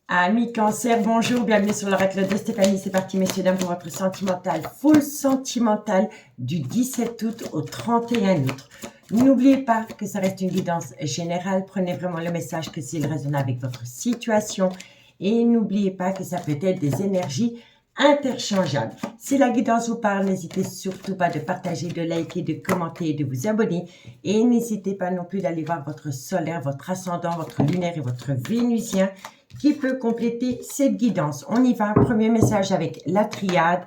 Amis Cancer, bonjour, bienvenue sur l'oracle de Stéphanie. C'est parti, messieurs, dames, pour votre sentimental, full sentimental du 17 août au 31 août. N'oubliez pas que ça reste une guidance générale. Prenez vraiment le message que s'il résonne avec votre situation. Et n'oubliez pas que ça peut être des énergies interchangeables. Si la guidance vous parle, n'hésitez surtout pas de partager, de liker, de commenter et de vous abonner. Et n'hésitez pas non plus d'aller voir votre solaire, votre ascendant, votre lunaire et votre vénusien qui peut compléter cette guidance. On y va. Premier message avec la triade.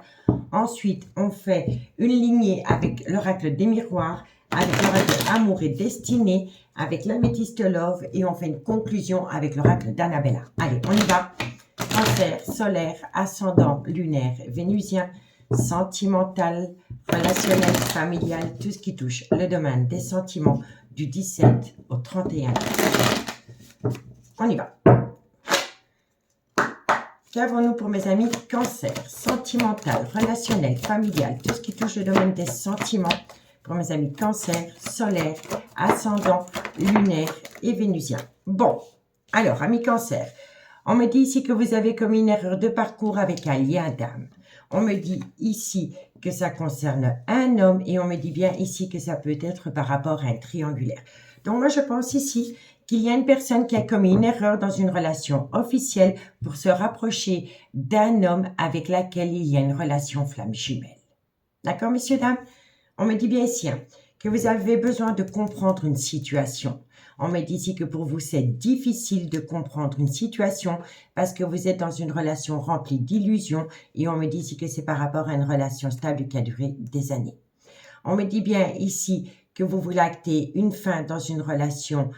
Ensuite, on fait une lignée avec l'oracle des miroirs, avec l'oracle amour et destinée, avec l'améthyste love et on fait une conclusion avec l'oracle d'Annabella. Allez, on y va. Cancer, solaire, ascendant, lunaire, vénusien, sentimental, relationnel, familial, tout ce qui touche le domaine des sentiments du 17 au 31. On y va. Qu'avons-nous pour mes amis Cancer, sentimental, relationnel, familial, tout ce qui touche le domaine des sentiments pour mes amis Cancer, solaire, ascendant, lunaire et vénusien. Bon, alors amis Cancer, on me dit ici que vous avez commis une erreur de parcours avec un lien d'âme. On me dit ici que ça concerne un homme et on me dit bien ici que ça peut être par rapport à un triangulaire. Donc moi je pense ici qu'il y a une personne qui a commis une erreur dans une relation officielle pour se rapprocher d'un homme avec lequel il y a une relation flamme jumelle. D'accord, messieurs, dames? On me dit bien ici que vous avez besoin de comprendre une situation. On me dit ici que pour vous, c'est difficile de comprendre une situation parce que vous êtes dans une relation remplie d'illusions et on me dit ici que c'est par rapport à une relation stable qui a duré des années. On me dit bien ici que vous voulez acter une fin dans une relation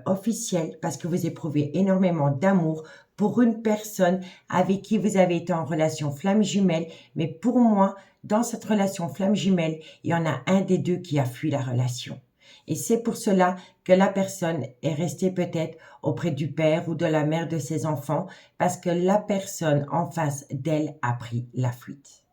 officielle parce que vous éprouvez énormément d'amour pour une personne avec qui vous avez été en relation flamme jumelle. Mais pour moi, dans cette relation flamme jumelle, il y en a un des deux qui a fui la relation. Et c'est pour cela que la personne est restée peut-être auprès du père ou de la mère de ses enfants parce que la personne en face d'elle a pris la fuite.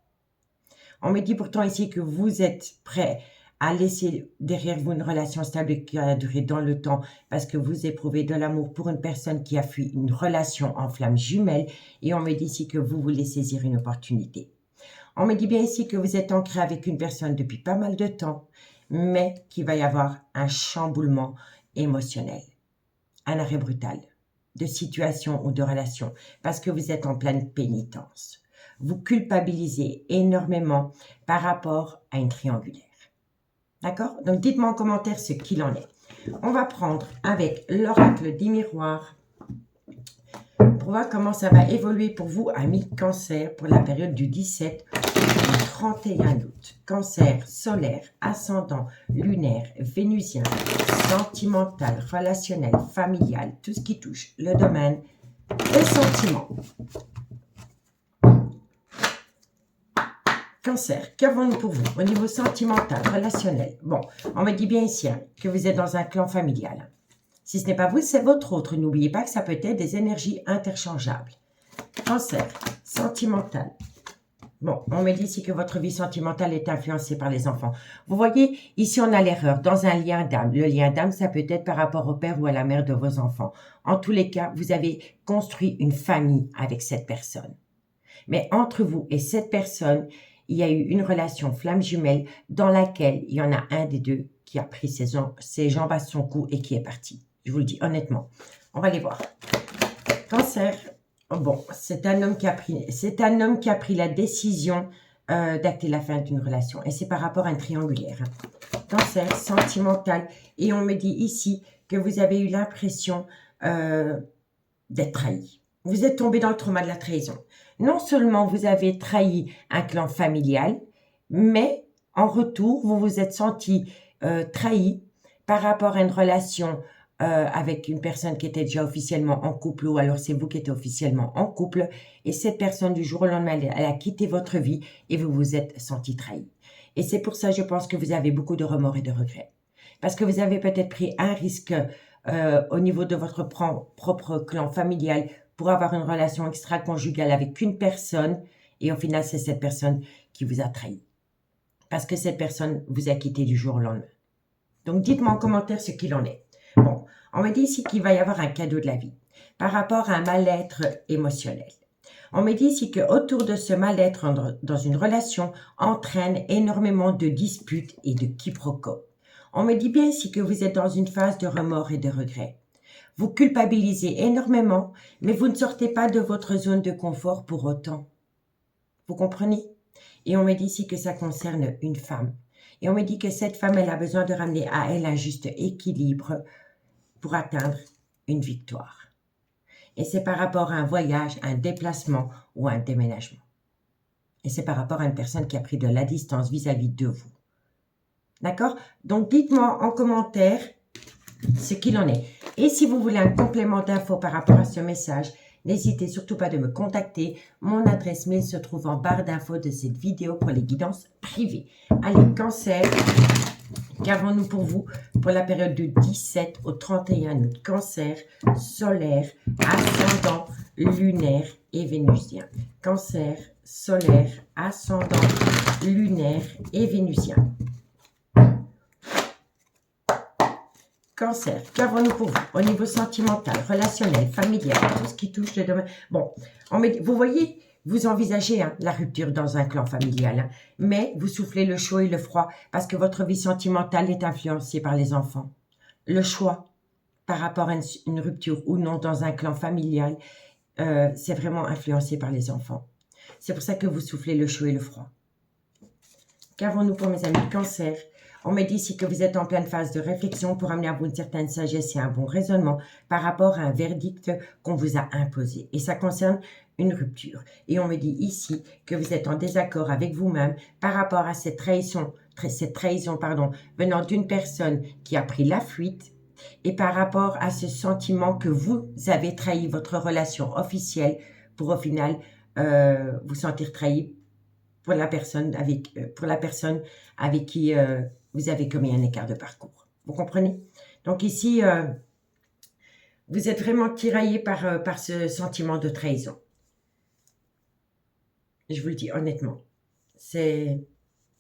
On me dit pourtant ici que vous êtes prêt à laisser derrière vous une relation stable qui a duré dans le temps parce que vous éprouvez de l'amour pour une personne qui a fui une relation en flamme jumelle et on me dit ici que vous voulez saisir une opportunité. On me dit bien ici que vous êtes ancré avec une personne depuis pas mal de temps, mais qu'il va y avoir un chamboulement émotionnel, un arrêt brutal de situation ou de relation parce que vous êtes en pleine pénitence. Vous culpabilisez énormément par rapport à une triangulaire. D'accord? Donc, dites-moi en commentaire ce qu'il en est. On va prendre avec l'oracle des miroirs pour voir comment ça va évoluer pour vous, amis Cancer, pour la période du 17 au 31 août. Cancer, solaire, ascendant, lunaire, vénusien, sentimental, relationnel, familial, tout ce qui touche le domaine des sentiments. Cancer, qu'avons-nous pour vous au niveau sentimental, relationnel? Bon, on me dit bien ici que vous êtes dans un clan familial. Si ce n'est pas vous, c'est votre autre. N'oubliez pas que ça peut être des énergies interchangeables. Cancer, sentimental. Bon, on me dit ici que votre vie sentimentale est influencée par les enfants. Vous voyez, ici on a l'erreur dans un lien d'âme. Le lien d'âme, ça peut être par rapport au père ou à la mère de vos enfants. En tous les cas, vous avez construit une famille avec cette personne. Mais entre vous et cette personne, il y a eu une relation flamme jumelle dans laquelle il y en a un des deux qui a pris ses jambes à son cou et qui est parti. Je vous le dis honnêtement. On va les voir. Cancer, bon, c'est un homme qui a pris la décision d'acter la fin d'une relation. Et c'est par rapport à un triangulaire. Cancer, sentimental. Et on me dit ici que vous avez eu l'impression d'être trahi. Vous êtes tombé dans le trauma de la trahison. Non seulement vous avez trahi un clan familial, mais en retour, vous vous êtes senti trahi par rapport à une relation avec une personne qui était déjà officiellement en couple ou alors c'est vous qui étiez officiellement en couple et cette personne du jour au lendemain, elle a quitté votre vie et vous vous êtes senti trahi. Et c'est pour ça, je pense que vous avez beaucoup de remords et de regrets. Parce que vous avez peut-être pris un risque au niveau de votre propre clan familial pour avoir une relation extra-conjugale avec une personne et au final, c'est cette personne qui vous a trahi. Parce que cette personne vous a quitté du jour au lendemain. Donc, dites-moi en commentaire ce qu'il en est. Bon, on m'a dit ici qu'il va y avoir un cadeau de la vie. par rapport à un mal-être émotionnel. On me dit ici que autour de ce mal-être dans une relation entraîne énormément de disputes et de quiproquos. On me dit bien ici que vous êtes dans une phase de remords et de regrets. Vous culpabilisez énormément, mais vous ne sortez pas de votre zone de confort pour autant. Vous comprenez? Et on me dit ici que ça concerne une femme. Et on me dit que cette femme, elle a besoin de ramener à elle un juste équilibre pour atteindre une victoire. Et c'est par rapport à un voyage, un déplacement ou un déménagement. Et c'est par rapport à une personne qui a pris de la distance vis-à-vis de vous. D'accord? Donc, dites-moi en commentaire ce qu'il en est. Et si vous voulez un complément d'infos par rapport à ce message, n'hésitez surtout pas de me contacter. Mon adresse mail se trouve en barre d'infos de cette vidéo pour les guidances privées. Allez, Cancer, qu'avons-nous pour vous pour la période du 17 au 31 août? Cancer, solaire, ascendant, lunaire et vénusien. Cancer, solaire, ascendant, lunaire et vénusien. Cancer, qu'avons-nous pour vous au niveau sentimental, relationnel, familial, tout ce qui touche le domaine. Bon, vous voyez, vous envisagez la rupture dans un clan familial, mais vous soufflez le chaud et le froid parce que votre vie sentimentale est influencée par les enfants. Le choix par rapport à une rupture ou non dans un clan familial, c'est vraiment influencé par les enfants. C'est pour ça que vous soufflez le chaud et le froid. Qu'avons-nous pour mes amis Cancer? On me dit ici que vous êtes en pleine phase de réflexion pour amener à vous une certaine sagesse et un bon raisonnement par rapport à un verdict qu'on vous a imposé. Et ça concerne une rupture. Et on me dit ici que vous êtes en désaccord avec vous-même par rapport à cette trahison venant d'une personne qui a pris la fuite et par rapport à ce sentiment que vous avez trahi votre relation officielle pour au final vous sentir trahi pour la personne avec qui vous avez commis un écart de parcours. Vous comprenez? Donc ici, vous êtes vraiment tiraillé par ce sentiment de trahison. Je vous le dis honnêtement. Et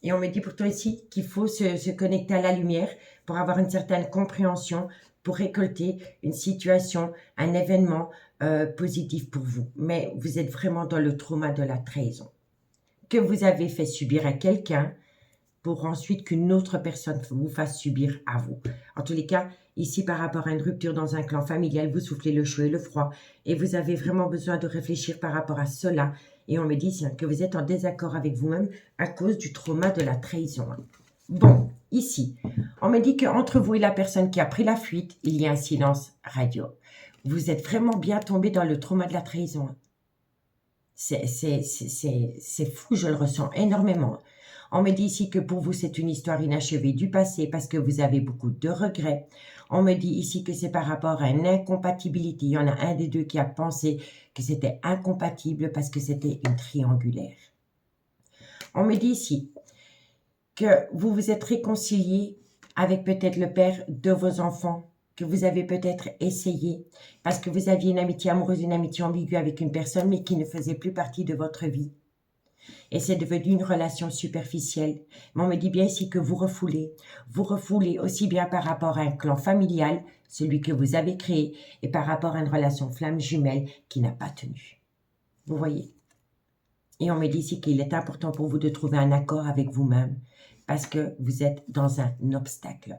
on me dit pourtant ici qu'il faut se connecter à la lumière pour avoir une certaine compréhension, pour récolter une situation, un événement positif pour vous. Mais vous êtes vraiment dans le trauma de la trahison que vous avez fait subir à quelqu'un pour ensuite qu'une autre personne vous fasse subir à vous. En tous les cas, ici, par rapport à une rupture dans un clan familial, vous soufflez le chaud et le froid et vous avez vraiment besoin de réfléchir par rapport à cela. Et on me dit que vous êtes en désaccord avec vous-même à cause du trauma de la trahison. Bon, ici, on me dit qu'entre vous et la personne qui a pris la fuite, il y a un silence radio. Vous êtes vraiment bien tombé dans le trauma de la trahison. C'est fou, je le ressens énormément. On me dit ici que pour vous, c'est une histoire inachevée du passé parce que vous avez beaucoup de regrets. On me dit ici que c'est par rapport à une incompatibilité. Il y en a un des deux qui a pensé que c'était incompatible parce que c'était une triangulaire. On me dit ici que vous vous êtes réconcilié avec peut-être le père de vos enfants, que vous avez peut-être essayé parce que vous aviez une amitié amoureuse, une amitié ambiguë avec une personne mais qui ne faisait plus partie de votre vie. Et c'est devenu une relation superficielle. Mais on me dit bien ici que vous refoulez aussi bien par rapport à un clan familial, celui que vous avez créé, et par rapport à une relation flamme jumelle qui n'a pas tenu. Vous voyez? Et on me dit ici qu'il est important pour vous de trouver un accord avec vous-même parce que vous êtes dans un obstacle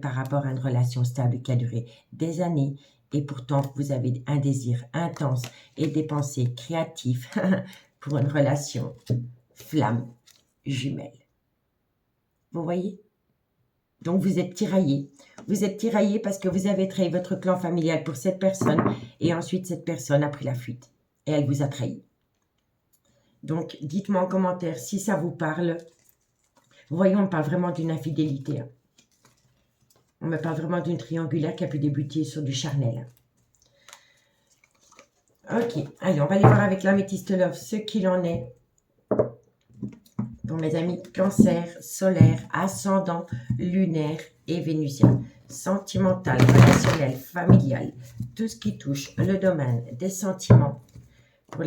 par rapport à une relation stable qui a duré des années et pourtant vous avez un désir intense et des pensées créatives pour une relation flamme jumelle. Vous voyez? Donc vous êtes tiraillé. Vous êtes tiraillé parce que vous avez trahi votre clan familial pour cette personne et ensuite cette personne a pris la fuite et elle vous a trahi. Donc dites-moi en commentaire si ça vous parle. Vous voyez, on parle vraiment d'une infidélité. On me parle vraiment d'une triangulaire qui a pu débuter sur du charnel. Ok, allez, on va aller voir avec l'améthyste love ce qu'il en est pour mes amis Cancer, solaire, ascendant, lunaire et vénusien. Sentimental, relationnel, familial, tout ce qui touche le domaine des sentiments pour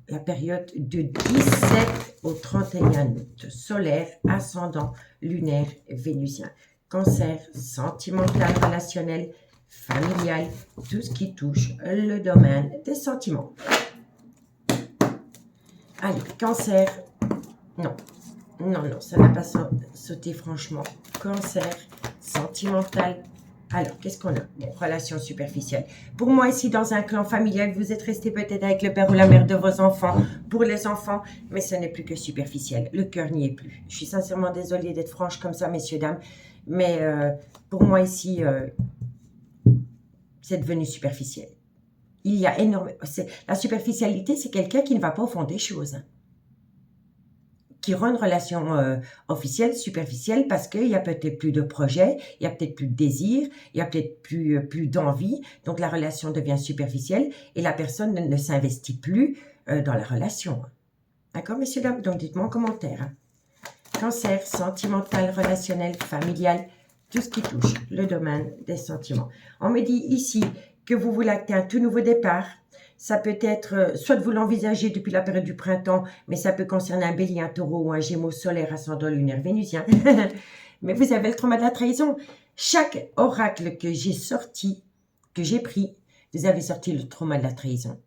la période du 17 au 31 août. Solaire, ascendant, lunaire, vénusien. Cancer, sentimental, relationnel, familial, tout ce qui touche le domaine des sentiments. Allez, cancer. Non, non, ça n'a pas sauté franchement. Cancer, sentimental. Alors, qu'est-ce qu'on a? Bon, relation superficielle. Pour moi, ici, dans un clan familial, vous êtes resté peut-être avec le père ou la mère de vos enfants, pour les enfants, mais ce n'est plus que superficiel. Le cœur n'y est plus. Je suis sincèrement désolée d'être franche comme ça, messieurs, dames, mais pour moi, ici, c'est devenu superficiel. Il y a énormément... La superficialité, c'est quelqu'un qui ne va pas au fond des choses, hein, qui rend une relation officielle, superficielle, parce qu'il y a peut-être plus de projet, il y a peut-être plus de désir, il y a peut-être plus d'envie, donc la relation devient superficielle et la personne ne s'investit plus dans la relation. D'accord, messieurs, dames? Donc, dites-moi en commentaire. Hein. Cancer, sentimental, relationnel, familial, tout ce qui touche le domaine des sentiments. On me dit ici que vous voulez acter un tout nouveau départ. Ça peut être, soit vous l'envisagez depuis la période du printemps, mais ça peut concerner un bélier, un taureau ou un gémeau solaire, ascendant lunaire, vénusien. Mais vous avez le trauma de la trahison. Chaque oracle que j'ai sorti, que j'ai pris, vous avez sorti le trauma de la trahison.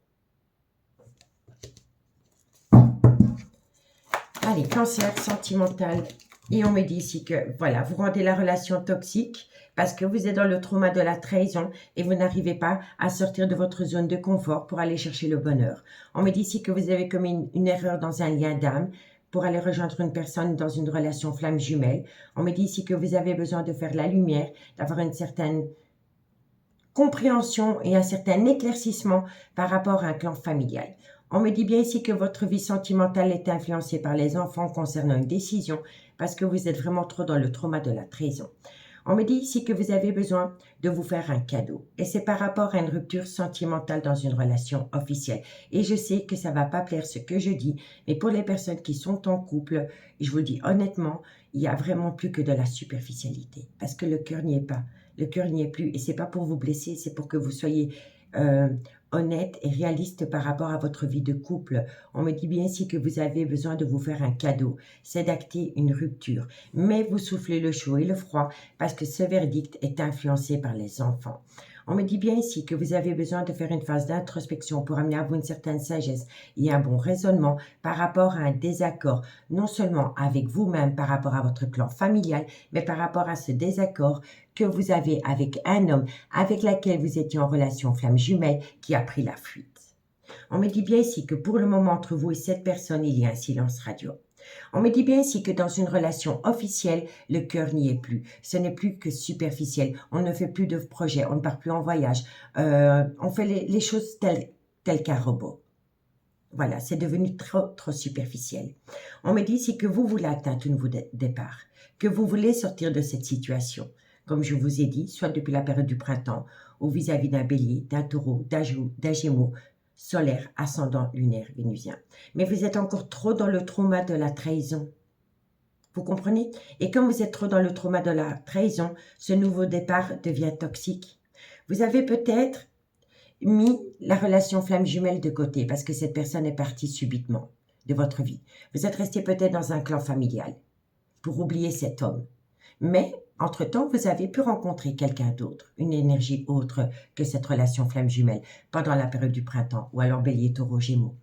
Allez, cancer sentimental. Et on me dit ici que, voilà, vous rendez la relation toxique parce que vous êtes dans le trauma de la trahison et vous n'arrivez pas à sortir de votre zone de confort pour aller chercher le bonheur. On me dit ici que vous avez commis une erreur dans un lien d'âme pour aller rejoindre une personne dans une relation flamme jumelle. On me dit ici que vous avez besoin de faire la lumière, d'avoir une certaine compréhension et un certain éclaircissement par rapport à un clan familial. On me dit bien ici que votre vie sentimentale est influencée par les enfants concernant une décision parce que vous êtes vraiment trop dans le trauma de la trahison. On me dit ici que vous avez besoin de vous faire un cadeau et c'est par rapport à une rupture sentimentale dans une relation officielle. Et je sais que ça ne va pas plaire ce que je dis, mais pour les personnes qui sont en couple, je vous le dis honnêtement, il n'y a vraiment plus que de la superficialité parce que le cœur n'y est pas. Le cœur n'y est plus et c'est pas pour vous blesser, c'est pour que vous soyez honnête et réaliste par rapport à votre vie de couple. On me dit bien ici que vous avez besoin de vous faire un cadeau, c'est d'acter une rupture. Mais vous soufflez le chaud et le froid parce que ce verdict est influencé par les enfants. On me dit bien ici que vous avez besoin de faire une phase d'introspection pour amener à vous une certaine sagesse et un bon raisonnement par rapport à un désaccord, non seulement avec vous-même par rapport à votre clan familial, mais par rapport à ce désaccord que vous avez avec un homme avec lequel vous étiez en relation flamme jumelle qui a pris la fuite. On me dit bien ici que pour le moment entre vous et cette personne, il y a un silence radio. On me dit bien ici que dans une relation officielle, le cœur n'y est plus. Ce n'est plus que superficiel. On ne fait plus de projets, on ne part plus en voyage. On fait les choses telles qu'un robot. Voilà, c'est devenu trop superficiel. On me dit ici que vous voulez atteindre un nouveau départ, que vous voulez sortir de cette situation. Comme je vous ai dit, soit depuis la période du printemps ou vis-à-vis d'un bélier, d'un taureau, d'un gémeau, solaire, ascendant, lunaire, vénusien. Mais vous êtes encore trop dans le trauma de la trahison. Vous comprenez? Et comme vous êtes trop dans le trauma de la trahison, ce nouveau départ devient toxique. Vous avez peut-être mis la relation flamme jumelle de côté parce que cette personne est partie subitement de votre vie. Vous êtes resté peut-être dans un clan familial pour oublier cet homme. Mais, entre-temps, vous avez pu rencontrer quelqu'un d'autre, une énergie autre que cette relation flamme jumelle pendant la période du printemps ou alors bélier, taureau, gémeaux.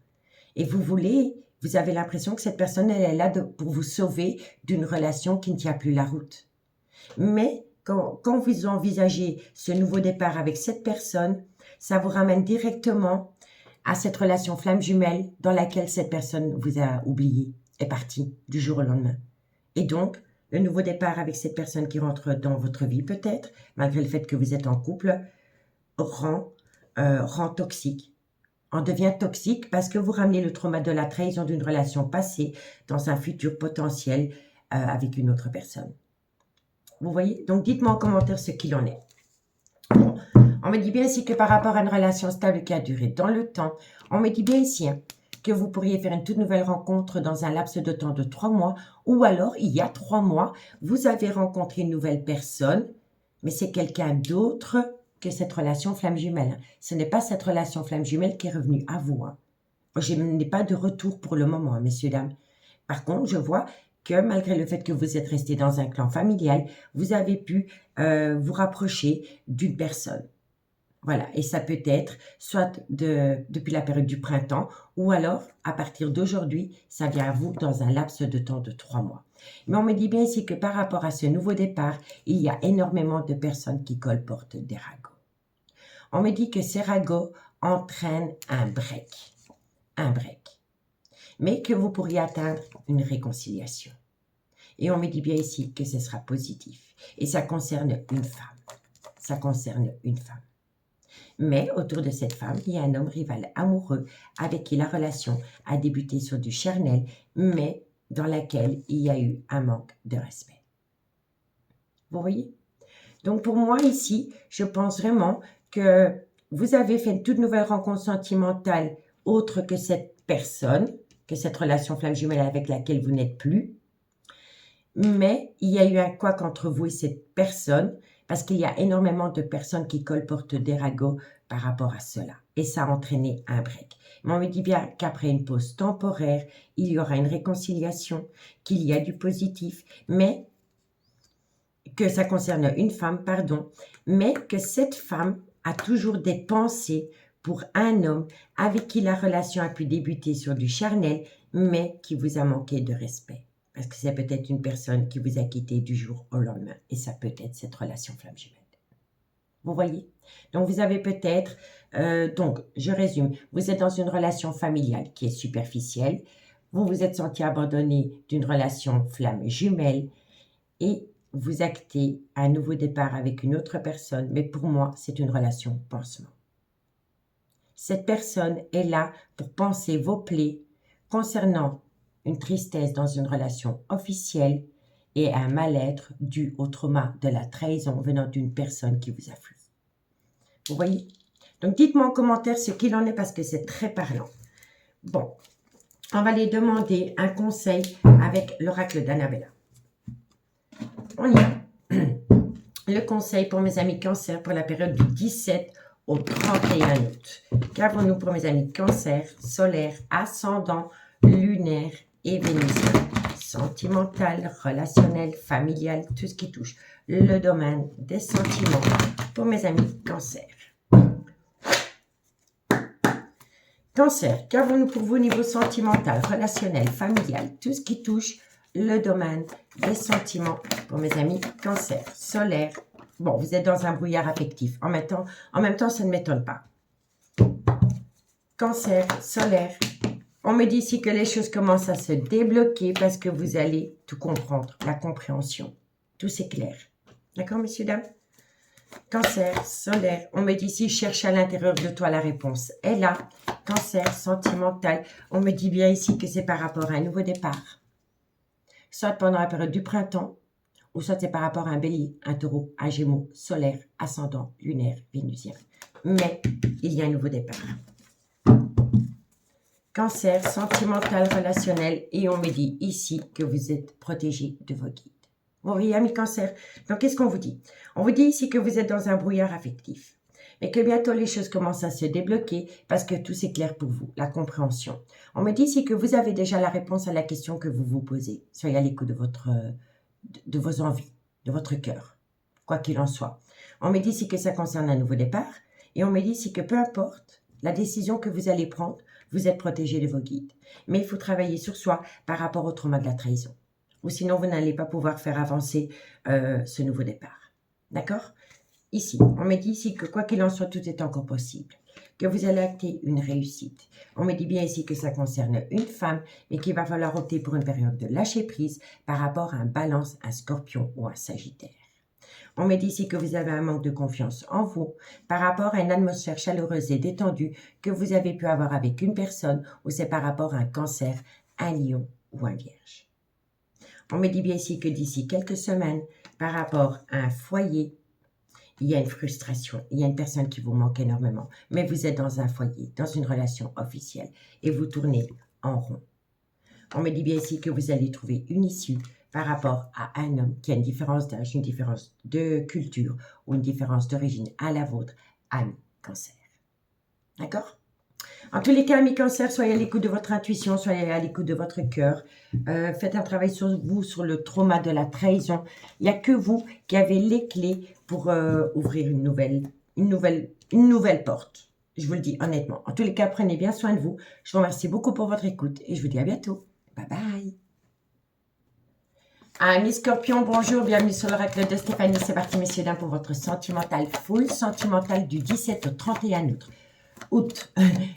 Et vous avez l'impression que cette personne, elle est là pour vous sauver d'une relation qui ne tient plus la route. Mais, quand vous envisagez ce nouveau départ avec cette personne, ça vous ramène directement à cette relation flamme jumelle dans laquelle cette personne vous a oublié, est partie du jour au lendemain. Et donc, le nouveau départ avec cette personne qui rentre dans votre vie peut-être, malgré le fait que vous êtes en couple, rend toxique. On devient toxique parce que vous ramenez le trauma de la trahison d'une relation passée dans un futur potentiel avec une autre personne. Vous voyez? Donc, dites-moi en commentaire ce qu'il en est. Bon, on me dit bien ici que par rapport à une relation stable qui a duré dans le temps, on me dit bien ici que vous pourriez faire une toute nouvelle rencontre dans un laps de temps de 3 mois, ou alors, il y a 3 mois, vous avez rencontré une nouvelle personne, mais c'est quelqu'un d'autre que cette relation flamme jumelle. Ce n'est pas cette relation flamme jumelle qui est revenue à vous. Je n'ai pas de retour pour le moment, messieurs, dames. Par contre, je vois que malgré le fait que vous êtes resté dans un clan familial, vous avez pu vous rapprocher d'une personne. Voilà, et ça peut être soit depuis la période du printemps ou alors à partir d'aujourd'hui, ça vient à vous dans un laps de temps de 3 mois. Mais on me dit bien ici que par rapport à ce nouveau départ, il y a énormément de personnes qui colportent des ragots. On me dit que ces ragots entraînent un break, mais que vous pourriez atteindre une réconciliation. Et on me dit bien ici que ce sera positif. Et ça concerne une femme. Mais autour de cette femme, il y a un homme rival amoureux avec qui la relation a débuté sur du charnel, mais dans laquelle il y a eu un manque de respect. Vous voyez? Donc pour moi ici, je pense vraiment que vous avez fait une toute nouvelle rencontre sentimentale autre que cette personne, que cette relation flamme jumelle avec laquelle vous n'êtes plus. Mais il y a eu un couac entre vous et cette personne, parce qu'il y a énormément de personnes qui colportent des ragots par rapport à cela. Et ça a entraîné un break. Mais on me dit bien qu'après une pause temporaire, il y aura une réconciliation, qu'il y a du positif, mais que ça concerne une femme, mais que cette femme a toujours des pensées pour un homme avec qui la relation a pu débuter sur du charnel, mais qui vous a manqué de respect. Parce que c'est peut-être une personne qui vous a quitté du jour au lendemain. Et ça peut être cette relation flamme jumelle. Vous voyez? Donc, vous avez peut-être... donc, je résume. Vous êtes dans une relation familiale qui est superficielle. Vous vous êtes senti abandonné d'une relation flamme jumelle. Et vous actez un nouveau départ avec une autre personne. Mais pour moi, c'est une relation pansement. Cette personne est là pour panser vos plaies concernant une tristesse dans une relation officielle et un mal-être dû au trauma de la trahison venant d'une personne qui vous a fui. Vous voyez? Donc, dites-moi en commentaire ce qu'il en est parce que c'est très parlant. Bon, on va aller demander un conseil avec l'oracle d'Annabella. On y va. Le conseil pour mes amis Cancer pour la période du 17 au 31 août. Qu'avons-nous pour mes amis Cancer, solaire, ascendant, lunaire et vénusien? Sentimental, relationnel, familial, tout ce qui touche le domaine des sentiments pour mes amis Cancer. Cancer, qu'avons-nous pour vous au niveau sentimental, relationnel, familial, tout ce qui touche le domaine des sentiments pour mes amis Cancer, solaire. Bon, vous êtes dans un brouillard affectif. En même temps, ça ne m'étonne pas. Cancer, solaire. On me dit ici que les choses commencent à se débloquer parce que vous allez tout comprendre, la compréhension. Tout s'éclaire. D'accord, messieurs, dames? Cancer, solaire. On me dit ici, cherche à l'intérieur de toi la réponse. Et là, Cancer, sentimental. On me dit bien ici que c'est par rapport à un nouveau départ. Soit pendant la période du printemps, ou soit c'est par rapport à un bélier, un taureau, un gémeaux, solaire, ascendant, lunaire, vénusien. Mais il y a un nouveau départ. Cancer, sentimental, relationnel. Et on me dit ici que vous êtes protégé de vos guides. Vous voyez, amis Cancer. Donc, qu'est-ce qu'on vous dit? On vous dit ici que vous êtes dans un brouillard affectif. Mais que bientôt les choses commencent à se débloquer parce que tout s'éclaire pour vous, la compréhension. On me dit ici que vous avez déjà la réponse à la question que vous vous posez. Soyez à l'écoute de vos envies, de votre cœur, quoi qu'il en soit. On me dit ici que ça concerne un nouveau départ et on me dit ici que peu importe la décision que vous allez prendre, vous êtes protégé de vos guides. Mais il faut travailler sur soi par rapport au trauma de la trahison. Ou sinon, vous n'allez pas pouvoir faire avancer ce nouveau départ. D'accord? Ici, on me dit ici que quoi qu'il en soit, tout est encore possible. Que vous allez acter une réussite. On me dit bien ici que ça concerne une femme, mais qu'il va falloir opter pour une période de lâcher prise par rapport à un balance, un scorpion ou un sagittaire. On me dit ici que vous avez un manque de confiance en vous par rapport à une atmosphère chaleureuse et détendue que vous avez pu avoir avec une personne ou c'est par rapport à un cancer, un lion ou un vierge. On me dit bien ici que d'ici quelques semaines, par rapport à un foyer, il y a une frustration, il y a une personne qui vous manque énormément, mais vous êtes dans un foyer, dans une relation officielle et vous tournez en rond. On me dit bien ici que vous allez trouver une issue par rapport à un homme qui a une différence d'âge, une différence de culture ou une différence d'origine à la vôtre, ami Cancer. D'accord? En tous les cas, amis Cancer, soyez à l'écoute de votre intuition, soyez à l'écoute de votre cœur. Faites un travail sur vous, sur le trauma de la trahison. Il n'y a que vous qui avez les clés pour ouvrir une nouvelle porte. Je vous le dis honnêtement. En tous les cas, prenez bien soin de vous. Je vous remercie beaucoup pour votre écoute et je vous dis à bientôt. Bye bye. Amis Scorpion, bonjour, bienvenue sur l'oracle de Stéphanie. C'est parti, messieurs, dames, pour votre sentimental full sentimental du 17 au 31 août.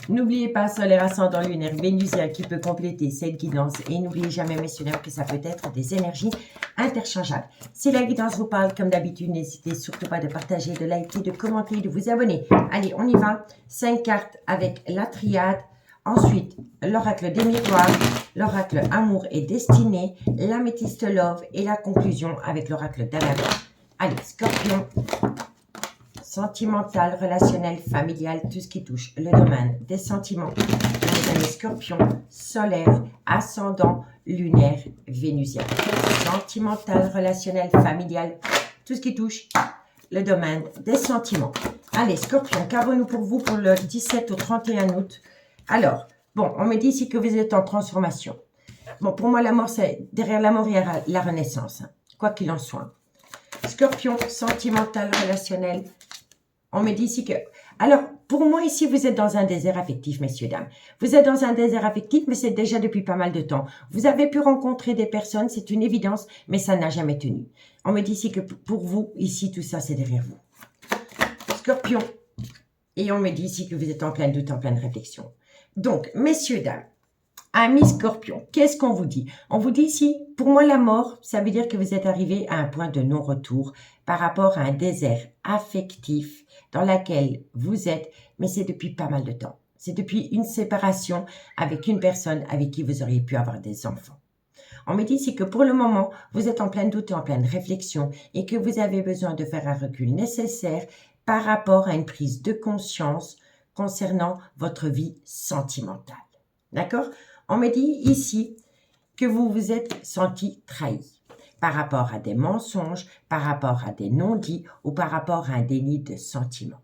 N'oubliez pas, solaire ascendant lunaire vénusien qui peut compléter cette guidance. Et n'oubliez jamais, messieurs, dames, que ça peut être des énergies interchangeables. Si la guidance vous parle, comme d'habitude, n'hésitez surtout pas de partager, de liker, de commenter, de vous abonner. Allez, on y va. 5 cartes avec la triade. Ensuite, l'oracle des miroirs, l'oracle amour et destinée, l'améthyste love et la conclusion avec l'oracle d'Anna. Allez, Scorpion, sentimental, relationnel, familial, tout ce qui touche le domaine des sentiments. Les amis Scorpion, solaire, ascendant, lunaire, vénusien. Sentimental, relationnel, familial, tout ce qui touche le domaine des sentiments. Allez, Scorpion, qu'avons-nous pour vous pour le 17 au 31 août? Alors, bon, on me dit ici que vous êtes en transformation. Bon, pour moi, la mort, c'est derrière la mort, il y a la renaissance, hein, quoi qu'il en soit. Scorpion, sentimental, relationnel. On me dit ici que... Alors, pour moi, ici, vous êtes dans un désert affectif, messieurs, dames. Vous êtes dans un désert affectif, mais c'est déjà depuis pas mal de temps. Vous avez pu rencontrer des personnes, c'est une évidence, mais ça n'a jamais tenu. On me dit ici que pour vous, ici, tout ça, c'est derrière vous. Scorpion. Et on me dit ici que vous êtes en plein doute, en pleine réflexion. Donc, messieurs, dames, amis Scorpion, qu'est-ce qu'on vous dit? On vous dit ici, pour moi, la mort, ça veut dire que vous êtes arrivé à un point de non-retour par rapport à un désert affectif dans lequel vous êtes, mais c'est depuis pas mal de temps. C'est depuis une séparation avec une personne avec qui vous auriez pu avoir des enfants. On me dit ici que pour le moment, vous êtes en plein doute et en pleine réflexion et que vous avez besoin de faire un recul nécessaire par rapport à une prise de conscience concernant votre vie sentimentale. D'accord? On me dit ici que vous vous êtes senti trahi par rapport à des mensonges, par rapport à des non-dits ou par rapport à un déni de sentiments.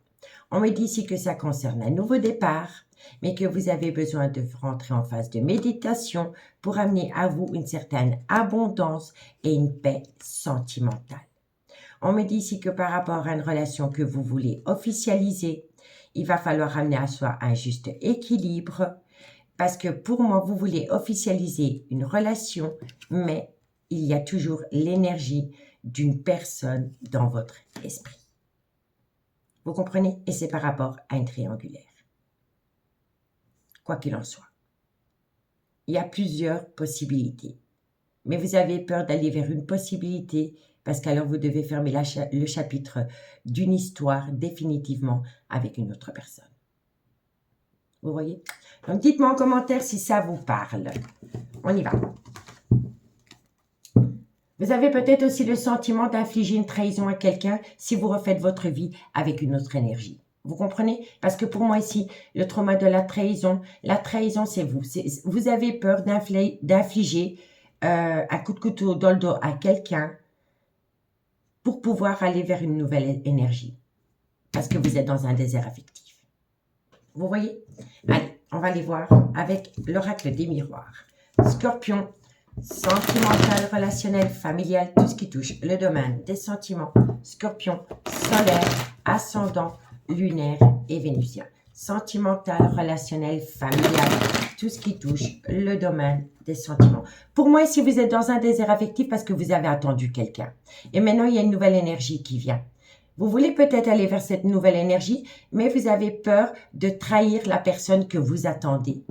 On me dit ici que ça concerne un nouveau départ, mais que vous avez besoin de rentrer en phase de méditation pour amener à vous une certaine abondance et une paix sentimentale. On me dit ici que par rapport à une relation que vous voulez officialiser, il va falloir amener à soi un juste équilibre parce que pour moi, vous voulez officialiser une relation, mais il y a toujours l'énergie d'une personne dans votre esprit. Vous comprenez? Et c'est par rapport à une triangulaire. Quoi qu'il en soit. Il y a plusieurs possibilités. Mais vous avez peur d'aller vers une possibilité parce qu'alors vous devez fermer le chapitre d'une histoire définitivement avec une autre personne. Vous voyez? Donc dites-moi en commentaire si ça vous parle. On y va. Vous avez peut-être aussi le sentiment d'infliger une trahison à quelqu'un si vous refaites votre vie avec une autre énergie. Vous comprenez? Parce que pour moi ici, le trauma de la trahison c'est vous. Vous avez peur d'infliger un coup de couteau dans le dos à quelqu'un pour pouvoir aller vers une nouvelle énergie. Parce que vous êtes dans un désert affectif. Vous voyez? Allez, on va aller voir avec l'oracle des miroirs. Scorpion, sentimental, relationnel, familial, tout ce qui touche le domaine des sentiments. Scorpion, solaire, ascendant, lunaire et vénusien. Sentimental, relationnel, familial, tout ce qui touche le domaine des sentiments. Pour moi, ici, vous êtes dans un désert affectif parce que vous avez attendu quelqu'un. Et maintenant, il y a une nouvelle énergie qui vient. Vous voulez peut-être aller vers cette nouvelle énergie, mais vous avez peur de trahir la personne que vous attendez.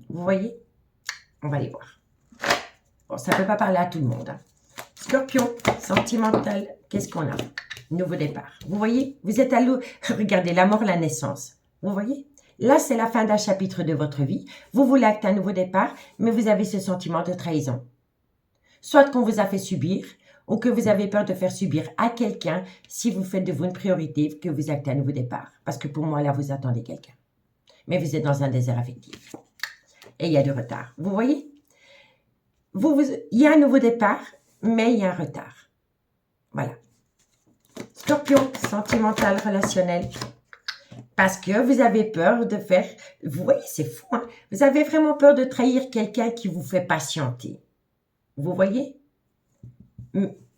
Vous voyez? On va aller voir. Bon, ça ne peut pas parler à tout le monde. Hein. Scorpion, sentimental, qu'est-ce qu'on a? Nouveau départ. Vous voyez? Vous êtes à l'eau. Regardez, la mort, la naissance. Vous voyez? Là, c'est la fin d'un chapitre de votre vie. Vous voulez acter un nouveau départ, mais vous avez ce sentiment de trahison. Soit qu'on vous a fait subir, ou que vous avez peur de faire subir à quelqu'un si vous faites de vous une priorité que vous actez un nouveau départ. Parce que pour moi, là, vous attendez quelqu'un. Mais vous êtes dans un désert affectif. Et il y a du retard. Vous voyez? Il y a un nouveau départ, mais il y a un retard. Voilà. Scorpion, sentimental, relationnel. Parce que vous avez peur de faire... Vous voyez, c'est fou, hein? Vous avez vraiment peur de trahir quelqu'un qui vous fait patienter. Vous voyez?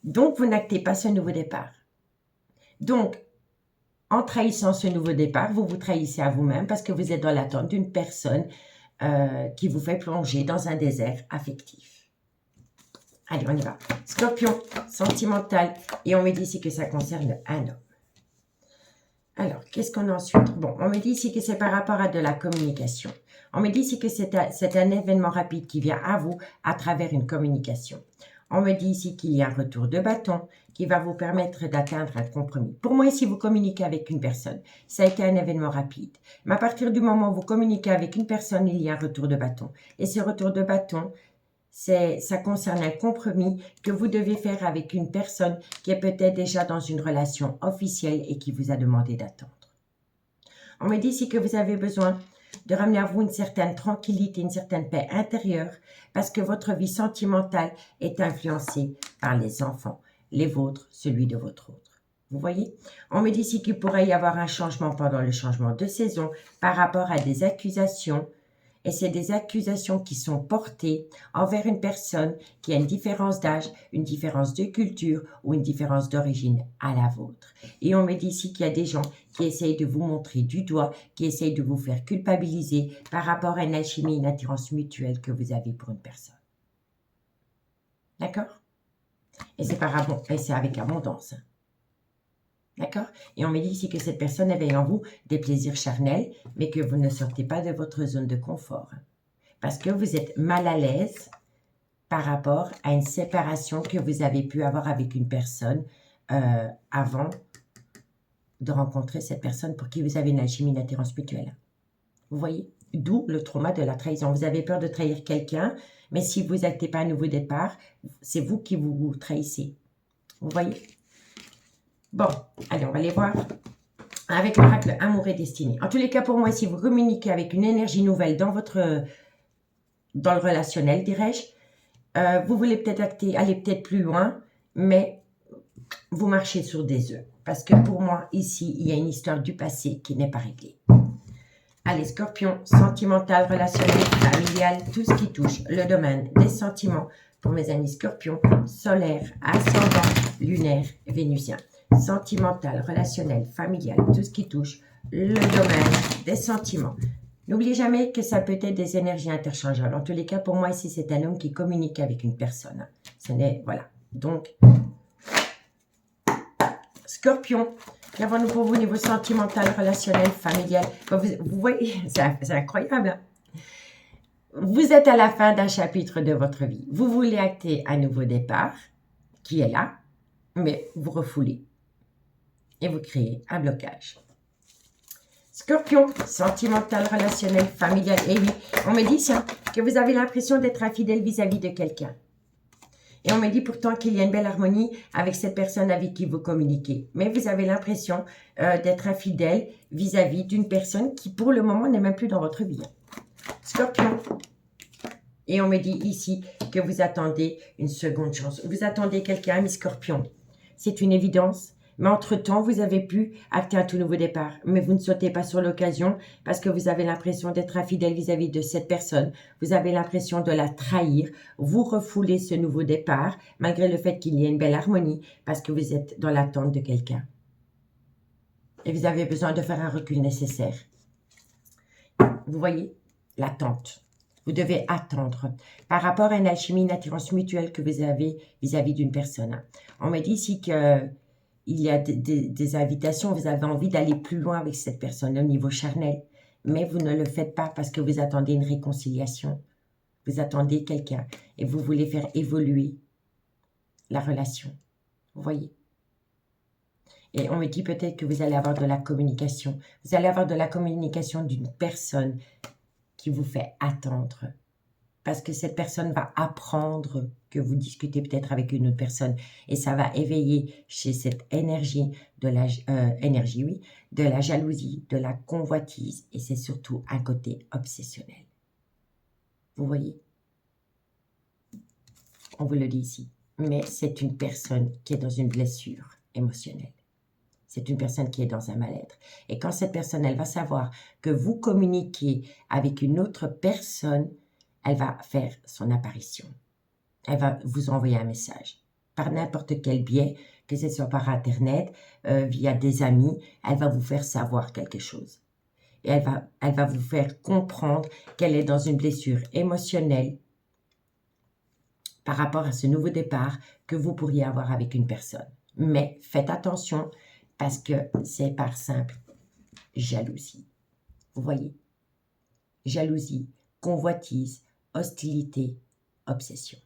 Donc, vous n'actez pas ce nouveau départ. Donc, en trahissant ce nouveau départ, vous vous trahissez à vous-même parce que vous êtes dans l'attente d'une personne qui vous fait plonger dans un désert affectif. Allez, on y va. Scorpion, sentimental. Et on me dit ici que ça concerne un homme. Alors, qu'est-ce qu'on a ensuite? Bon, on me dit ici que c'est par rapport à de la communication. On me dit ici que c'est un événement rapide qui vient à vous à travers une communication. On me dit ici qu'il y a un retour de bâton qui va vous permettre d'atteindre un compromis. Pour moi, ici, vous communiquez avec une personne. Ça a été un événement rapide. Mais à partir du moment où vous communiquez avec une personne, il y a un retour de bâton. Et ce retour de bâton, ça concerne un compromis que vous devez faire avec une personne qui est peut-être déjà dans une relation officielle et qui vous a demandé d'attendre. On me dit ici que vous avez besoin de ramener à vous une certaine tranquillité, une certaine paix intérieure, parce que votre vie sentimentale est influencée par les enfants, les vôtres, celui de votre autre. Vous voyez? On me dit ici qu'il pourrait y avoir un changement pendant le changement de saison par rapport à des accusations, et c'est des accusations qui sont portées envers une personne qui a une différence d'âge, une différence de culture ou une différence d'origine à la vôtre. Et on me dit ici qu'il y a des gens qui essayent de vous montrer du doigt, qui essayent de vous faire culpabiliser par rapport à une alchimie, une attirance mutuelle que vous avez pour une personne. D'accord? Et c'est avec abondance. D'accord? Et on me dit ici que cette personne éveille en vous des plaisirs charnels, mais que vous ne sortez pas de votre zone de confort. Parce que vous êtes mal à l'aise par rapport à une séparation que vous avez pu avoir avec une personne avant de rencontrer cette personne pour qui vous avez une alchimie, une attirance mutuelle. Vous voyez? D'où le trauma de la trahison. Vous avez peur de trahir quelqu'un, mais si vous n'actez pas un nouveau départ, c'est vous qui vous trahissez. Vous voyez? Bon, allez, on va les voir avec l'oracle Amour et Destinée. En tous les cas, pour moi, si vous communiquez avec une énergie nouvelle dans le relationnel, dirais-je, vous voulez peut-être aller peut-être plus loin, mais vous marchez sur des œufs. Parce que pour moi, ici, il y a une histoire du passé qui n'est pas réglée. Allez, Scorpion, sentimental, relationnel, familial, tout ce qui touche le domaine des sentiments pour mes amis Scorpion, solaire, ascendant, lunaire, vénusien. Sentimental, relationnel, familial, tout ce qui touche le domaine des sentiments. N'oubliez jamais que ça peut être des énergies interchangeables. En tous les cas, pour moi, ici, c'est un homme qui communique avec une personne. Voilà. Donc, Scorpion, qu'avons-nous pour vous au niveau sentimental, relationnel, familial? Vous voyez, c'est incroyable. Hein? Vous êtes à la fin d'un chapitre de votre vie. Vous voulez acter un nouveau départ, qui est là, mais vous refoulez. Et vous créez un blocage. Scorpion, sentimental, relationnel, familial. Et oui, on me dit ça, que vous avez l'impression d'être infidèle vis-à-vis de quelqu'un. Et on me dit pourtant qu'il y a une belle harmonie avec cette personne avec qui vous communiquez. Mais vous avez l'impression d'être infidèle vis-à-vis d'une personne qui, pour le moment, n'est même plus dans votre vie. Scorpion. Et on me dit ici que vous attendez une seconde chance. Vous attendez quelqu'un, mes Scorpions. C'est une évidence. Mais entre-temps, vous avez pu acter un tout nouveau départ. Mais vous ne sautez pas sur l'occasion parce que vous avez l'impression d'être infidèle vis-à-vis de cette personne. Vous avez l'impression de la trahir. Vous refoulez ce nouveau départ malgré le fait qu'il y ait une belle harmonie parce que vous êtes dans l'attente de quelqu'un. Et vous avez besoin de faire un recul nécessaire. Vous voyez? L'attente. Vous devez attendre par rapport à une alchimie, une attirance mutuelle que vous avez vis-à-vis d'une personne. On me dit ici que il y a des invitations, vous avez envie d'aller plus loin avec cette personne au niveau charnel, mais vous ne le faites pas parce que vous attendez une réconciliation. Vous attendez quelqu'un et vous voulez faire évoluer la relation. Vous voyez? Et on me dit peut-être que vous allez avoir de la communication. Vous allez avoir de la communication d'une personne qui vous fait attendre. Parce que cette personne va apprendre que vous discutez peut-être avec une autre personne et ça va éveiller chez cette énergie de la jalousie, de la convoitise et c'est surtout un côté obsessionnel. Vous voyez? On vous le dit ici. Mais c'est une personne qui est dans une blessure émotionnelle. C'est une personne qui est dans un mal-être. Et quand cette personne, elle va savoir que vous communiquez avec une autre personne, elle va faire son apparition. Elle va vous envoyer un message par n'importe quel biais, que ce soit par Internet, via des amis, elle va vous faire savoir quelque chose. Et elle va vous faire comprendre qu'elle est dans une blessure émotionnelle par rapport à ce nouveau départ que vous pourriez avoir avec une personne. Mais faites attention parce que c'est par simple jalousie. Vous voyez? Jalousie, convoitise, hostilité, obsession.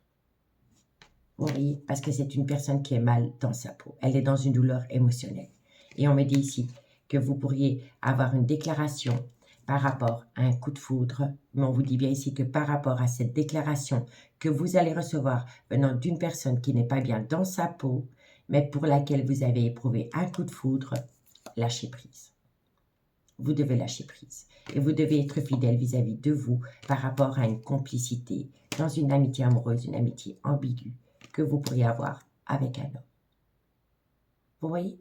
Vous voyez? Parce que c'est une personne qui est mal dans sa peau. Elle est dans une douleur émotionnelle. Et on me dit ici que vous pourriez avoir une déclaration par rapport à un coup de foudre. Mais on vous dit bien ici que par rapport à cette déclaration que vous allez recevoir venant d'une personne qui n'est pas bien dans sa peau, mais pour laquelle vous avez éprouvé un coup de foudre, lâchez prise. Vous devez lâcher prise. Et vous devez être fidèle vis-à-vis de vous par rapport à une complicité dans une amitié amoureuse, une amitié ambiguë que vous pourriez avoir avec un homme. Vous voyez?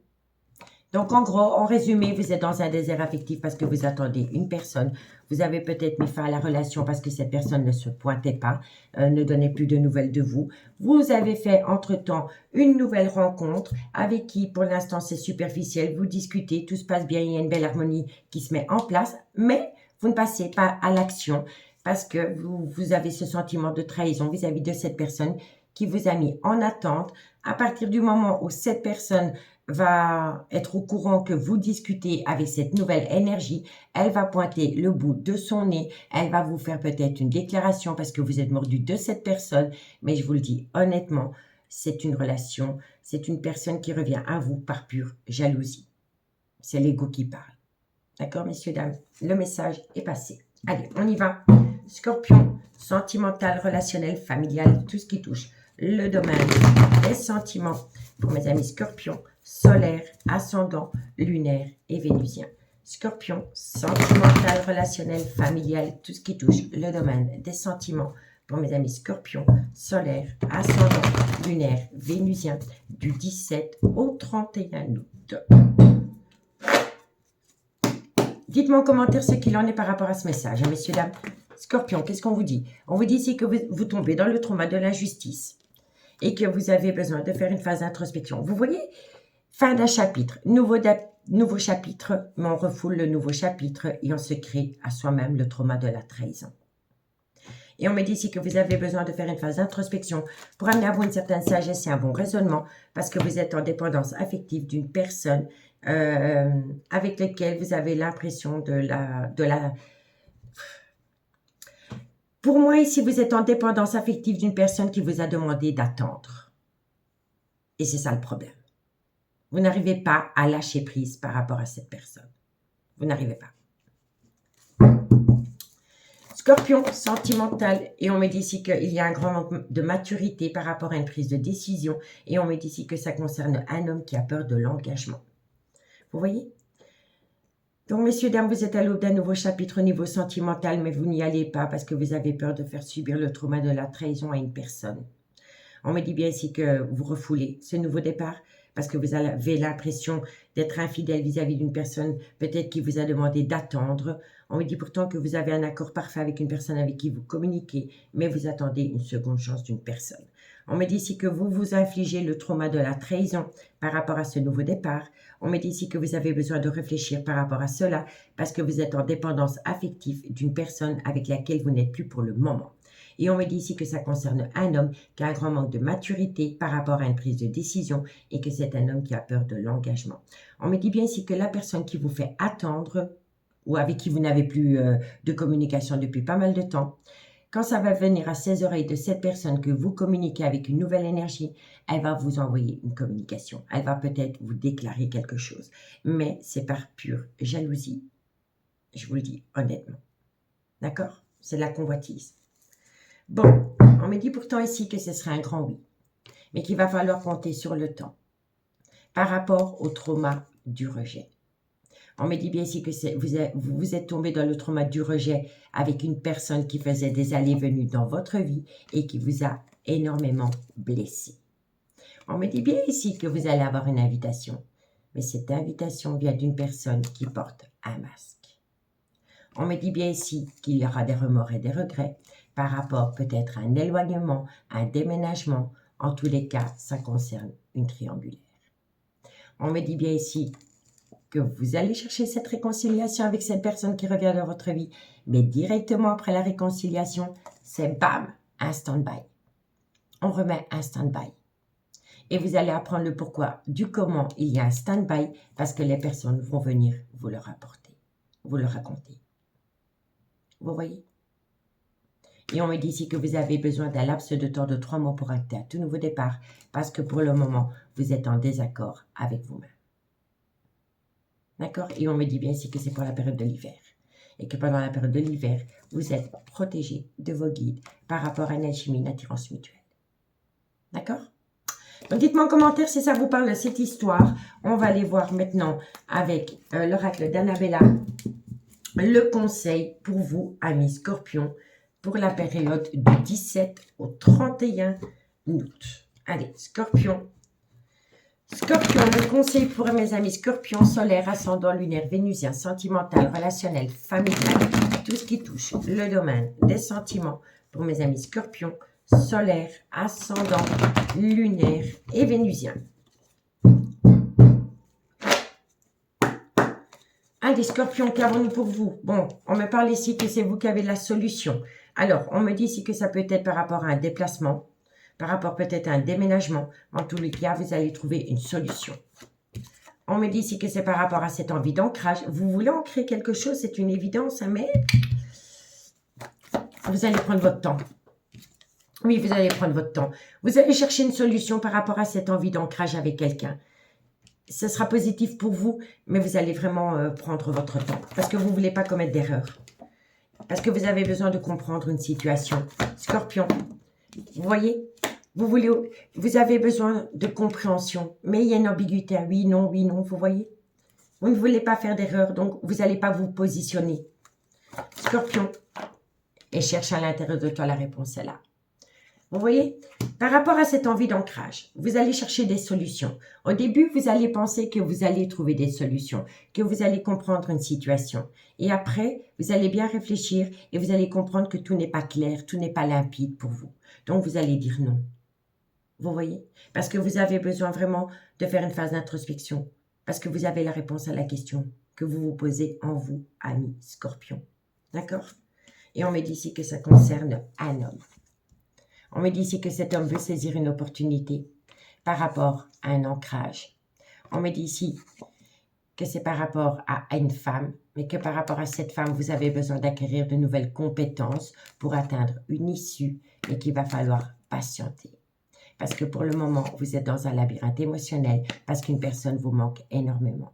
Donc, en gros, en résumé, vous êtes dans un désert affectif parce que vous attendez une personne. Vous avez peut-être mis fin à la relation parce que cette personne ne se pointait pas, ne donnait plus de nouvelles de vous. Vous avez fait, entre-temps, une nouvelle rencontre avec qui, pour l'instant, c'est superficiel. Vous discutez, tout se passe bien, il y a une belle harmonie qui se met en place, mais vous ne passez pas à l'action parce que vous avez ce sentiment de trahison vis-à-vis de cette personne qui vous a mis en attente. À partir du moment où cette personne va être au courant que vous discutez avec cette nouvelle énergie, elle va pointer le bout de son nez, elle va vous faire peut-être une déclaration parce que vous êtes mordu de cette personne, mais je vous le dis honnêtement, c'est une relation, c'est une personne qui revient à vous par pure jalousie. C'est l'ego qui parle. D'accord, messieurs, dames? Le message est passé. Allez, on y va. Scorpion, sentimental, relationnel, familial, tout ce qui touche le domaine des sentiments pour mes amis Scorpion, solaire, ascendant, lunaire et vénusien. Scorpion, sentimental, relationnel, familial, tout ce qui touche le domaine des sentiments pour mes amis Scorpion, solaire, ascendant, lunaire, vénusien du 17 au 31 août. Dites-moi en commentaire ce qu'il en est par rapport à ce message, hein, messieurs, dames. Scorpion, qu'est-ce qu'on vous dit? On vous dit ici que vous tombez dans le trauma de l'injustice et que vous avez besoin de faire une phase d'introspection. Vous voyez, fin d'un chapitre, nouveau chapitre, mais on refoule le nouveau chapitre et on se crée à soi-même le trauma de la trahison. Et on me dit ici que vous avez besoin de faire une phase d'introspection pour amener à vous une certaine sagesse et un bon raisonnement parce que vous êtes en dépendance affective d'une personne avec laquelle vous avez l'impression de la... Pour moi, ici, vous êtes en dépendance affective d'une personne qui vous a demandé d'attendre. Et c'est ça le problème. Vous n'arrivez pas à lâcher prise par rapport à cette personne. Vous n'arrivez pas. Scorpion, sentimental. Et on me dit ici qu'il y a un grand manque de maturité par rapport à une prise de décision. Et on me dit ici que ça concerne un homme qui a peur de l'engagement. Vous voyez? Donc, messieurs, dames, vous êtes à l'aube d'un nouveau chapitre au niveau sentimental, mais vous n'y allez pas parce que vous avez peur de faire subir le trauma de la trahison à une personne. On me dit bien ici que vous refoulez ce nouveau départ parce que vous avez l'impression d'être infidèle vis-à-vis d'une personne peut-être qui vous a demandé d'attendre. On me dit pourtant que vous avez un accord parfait avec une personne avec qui vous communiquez, mais vous attendez une seconde chance d'une personne. On me dit ici que vous vous infligez le trauma de la trahison par rapport à ce nouveau départ. On me dit ici que vous avez besoin de réfléchir par rapport à cela parce que vous êtes en dépendance affective d'une personne avec laquelle vous n'êtes plus pour le moment. Et on me dit ici que ça concerne un homme qui a un grand manque de maturité par rapport à une prise de décision et que c'est un homme qui a peur de l'engagement. On me dit bien ici que la personne qui vous fait attendre ou avec qui vous n'avez plus de communication depuis pas mal de temps, quand ça va venir à ses oreilles de cette personne que vous communiquez avec une nouvelle énergie, elle va vous envoyer une communication. Elle va peut-être vous déclarer quelque chose. Mais c'est par pure jalousie. Je vous le dis honnêtement. D'accord? C'est de la convoitise. Bon, on me dit pourtant ici que ce serait un grand oui. Mais qu'il va falloir compter sur le temps. Par rapport au trauma du rejet. On me dit bien ici que vous êtes tombé dans le trauma du rejet avec une personne qui faisait des allées-venues dans votre vie et qui vous a énormément blessé. On me dit bien ici que vous allez avoir une invitation mais cette invitation vient d'une personne qui porte un masque. On me dit bien ici qu'il y aura des remords et des regrets par rapport peut-être à un éloignement, à un déménagement. En tous les cas, ça concerne une triangulaire. On me dit bien ici que vous allez chercher cette réconciliation avec cette personne qui revient dans votre vie, mais directement après la réconciliation, c'est bam, un stand-by. On remet un stand-by. Et vous allez apprendre le pourquoi du comment il y a un stand-by, parce que les personnes vont venir vous le rapporter, vous le raconter. Vous voyez? Et on me dit ici que vous avez besoin d'un laps de temps de 3 mois pour acter un tout nouveau départ, parce que pour le moment, vous êtes en désaccord avec vous-même. D'accord? Et on me dit bien ici que c'est pour la période de l'hiver. Et que pendant la période de l'hiver, vous êtes protégé de vos guides par rapport à une alchimie, une attirance mutuelle. D'accord? Donc dites-moi en commentaire si ça vous parle de cette histoire. On va aller voir maintenant avec l'oracle d'Annabella le conseil pour vous, amis Scorpions, pour la période du 17 au 31 août. Allez, Scorpion. Scorpion, le conseil pour mes amis Scorpions, solaire, ascendant, lunaire, vénusien, sentimental, relationnel, familial, tout ce qui touche le domaine des sentiments pour mes amis Scorpions, solaire, ascendant, lunaire et vénusien. Allez, Scorpions, qu'avons-nous pour vous? Bon, on me parle ici que c'est vous qui avez la solution. Alors, on me dit ici que ça peut être par rapport à un déplacement, par rapport peut-être à un déménagement. En tous les cas, vous allez trouver une solution. On me dit ici que c'est par rapport à cette envie d'ancrage. Vous voulez ancrer quelque chose, c'est une évidence, hein, mais vous allez prendre votre temps. Oui, vous allez prendre votre temps. Vous allez chercher une solution par rapport à cette envie d'ancrage avec quelqu'un. Ce sera positif pour vous, mais vous allez vraiment prendre votre temps. Parce que vous ne voulez pas commettre d'erreur. Parce que vous avez besoin de comprendre une situation. Scorpion, vous voyez, vous avez besoin de compréhension. Mais il y a une ambiguïté. Oui, non, vous voyez. Vous ne voulez pas faire d'erreur, donc vous n'allez pas vous positionner. Scorpion, et cherche à l'intérieur de toi, la réponse est là. Vous voyez, par rapport à cette envie d'ancrage, vous allez chercher des solutions. Au début, vous allez penser que vous allez trouver des solutions, que vous allez comprendre une situation. Et après, vous allez bien réfléchir et vous allez comprendre que tout n'est pas clair, tout n'est pas limpide pour vous. Donc, vous allez dire non. Vous voyez? Parce que vous avez besoin vraiment de faire une phase d'introspection. Parce que vous avez la réponse à la question que vous vous posez en vous, amis Scorpion. D'accord? Et on me dit ici que ça concerne un homme. On me dit ici que cet homme veut saisir une opportunité par rapport à un ancrage. On me dit ici que c'est par rapport à une femme, mais que par rapport à cette femme, vous avez besoin d'acquérir de nouvelles compétences pour atteindre une issue, mais qu'il va falloir patienter. Parce que pour le moment, vous êtes dans un labyrinthe émotionnel, parce qu'une personne vous manque énormément.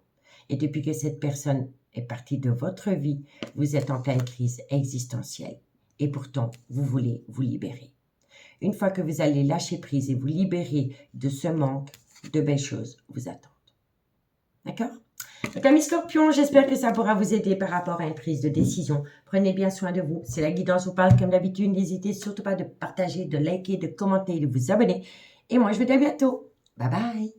Et depuis que cette personne est partie de votre vie, vous êtes en pleine crise existentielle. Et pourtant, vous voulez vous libérer. Une fois que vous allez lâcher prise et vous libérer de ce manque, de belles choses vous attendent. D'accord? Donc, amis Scorpions, j'espère que ça pourra vous aider par rapport à une prise de décision. Prenez bien soin de vous. Si la guidance vous parle comme d'habitude, n'hésitez surtout pas de partager, de liker, de commenter, de vous abonner. Et moi, je vous dis à bientôt. Bye bye.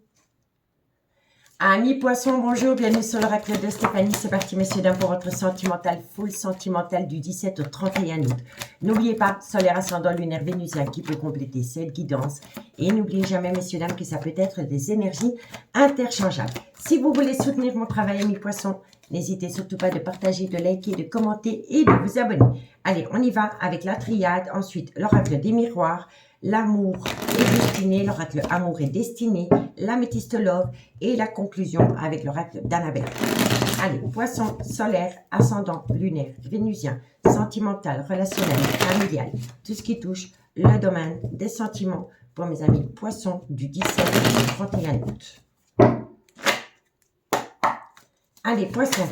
Amis Poissons, bonjour, bienvenue sur l'oracle de Stéphanie. C'est parti, messieurs, dames, pour votre sentimental, full sentimental du 17 au 31 août. N'oubliez pas, solaire, ascendant, lunaire, vénusien qui peut compléter cette guidance. Et n'oubliez jamais, messieurs, dames, que ça peut être des énergies interchangeables. Si vous voulez soutenir mon travail, amis Poissons, n'hésitez surtout pas de partager, de liker, de commenter et de vous abonner. Allez, on y va avec la triade. Ensuite, l'oracle des miroirs. L'amour est destiné, l'oracle amour est destiné, l'améthyste love et la conclusion avec l'oracle d'Annabella. Allez, Poisson, solaire, ascendant, lunaire, vénusien, sentimental, relationnel, familial, tout ce qui touche le domaine des sentiments pour mes amis Poissons du 17 au 31 août. Allez, Poissons.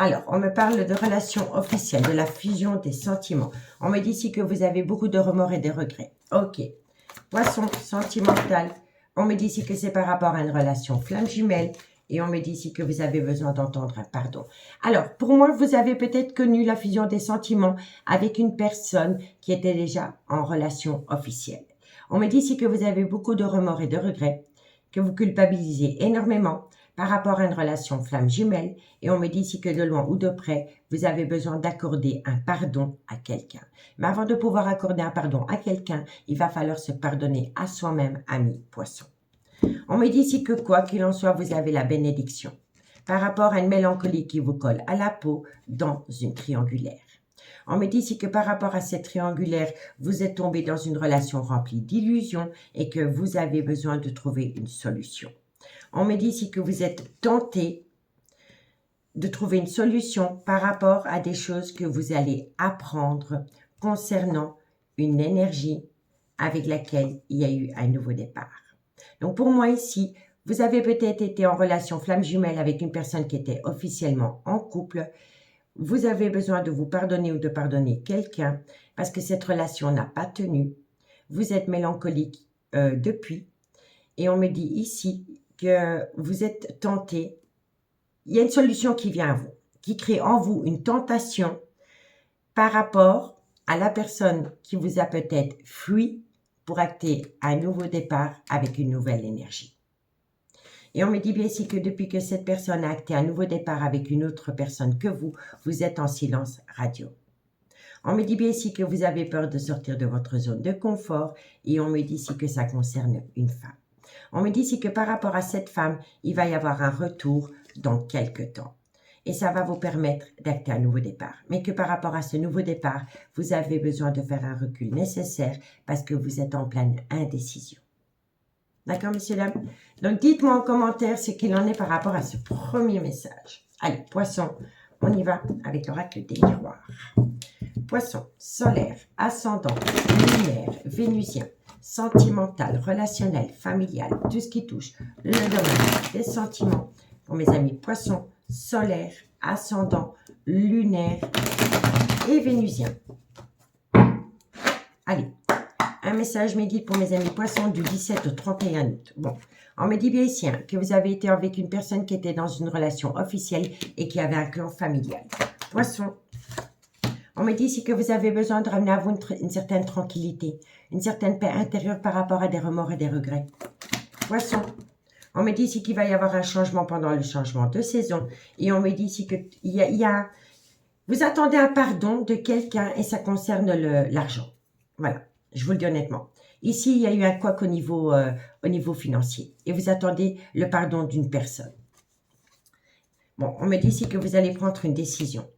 Alors, on me parle de relations officielles, de la fusion des sentiments. On me dit ici que vous avez beaucoup de remords et de regrets. Ok. Poisson, sentimental. On me dit ici que c'est par rapport à une relation flamme jumelle. Et on me dit ici que vous avez besoin d'entendre un pardon. Alors, pour moi, vous avez peut-être connu la fusion des sentiments avec une personne qui était déjà en relation officielle. On me dit ici que vous avez beaucoup de remords et de regrets, que vous culpabilisez énormément par rapport à une relation flamme jumelle. Et on me dit ici que de loin ou de près, vous avez besoin d'accorder un pardon à quelqu'un. Mais avant de pouvoir accorder un pardon à quelqu'un, il va falloir se pardonner à soi-même, ami poisson. On me dit ici que quoi qu'il en soit, vous avez la bénédiction par rapport à une mélancolie qui vous colle à la peau dans une triangulaire. On me dit ici que par rapport à cette triangulaire, vous êtes tombé dans une relation remplie d'illusions et que vous avez besoin de trouver une solution. On me dit ici que vous êtes tenté de trouver une solution par rapport à des choses que vous allez apprendre concernant une énergie avec laquelle il y a eu un nouveau départ. Donc pour moi ici, vous avez peut-être été en relation flamme jumelle avec une personne qui était officiellement en couple. Vous avez besoin de vous pardonner ou de pardonner quelqu'un parce que cette relation n'a pas tenu. Vous êtes mélancolique depuis. Et on me dit ici que vous êtes tenté. Il y a une solution qui vient à vous, qui crée en vous une tentation par rapport à la personne qui vous a peut-être fui pour acter un nouveau départ avec une nouvelle énergie. Et on me dit bien ici que depuis que cette personne a acté un nouveau départ avec une autre personne que vous êtes en silence radio. On me dit bien ici que vous avez peur de sortir de votre zone de confort et on me dit ici que ça concerne une femme. On me dit ici que par rapport à cette femme, il va y avoir un retour dans quelques temps. Et ça va vous permettre d'acter un nouveau départ. Mais que par rapport à ce nouveau départ, vous avez besoin de faire un recul nécessaire parce que vous êtes en pleine indécision. D'accord, messieurs, dames? Donc, dites-moi en commentaire ce qu'il en est par rapport à ce premier message. Allez, poisson, on y va avec l'oracle des miroirs. Poisson, solaire, ascendant, lunaire, vénusien, sentimental, relationnel, familial, tout ce qui touche le domaine des sentiments. Pour mes amis poissons, solaire, ascendant, lunaire et vénusien. Allez. Un message me guide pour mes amis poissons du 17 au 31 août. Bon, on me dit bien ici que vous avez été avec une personne qui était dans une relation officielle et qui avait un clan familial. Poisson, on me dit ici que vous avez besoin de ramener à vous une certaine tranquillité, une certaine paix intérieure par rapport à des remords et des regrets. Poisson, on me dit ici qu'il va y avoir un changement pendant le changement de saison et on me dit ici que vous attendez un pardon de quelqu'un et ça concerne l'argent. Voilà. Je vous le dis honnêtement. Ici, il y a eu un couac au niveau financier. Et vous attendez le pardon d'une personne. Bon, on me dit ici que vous allez prendre une décision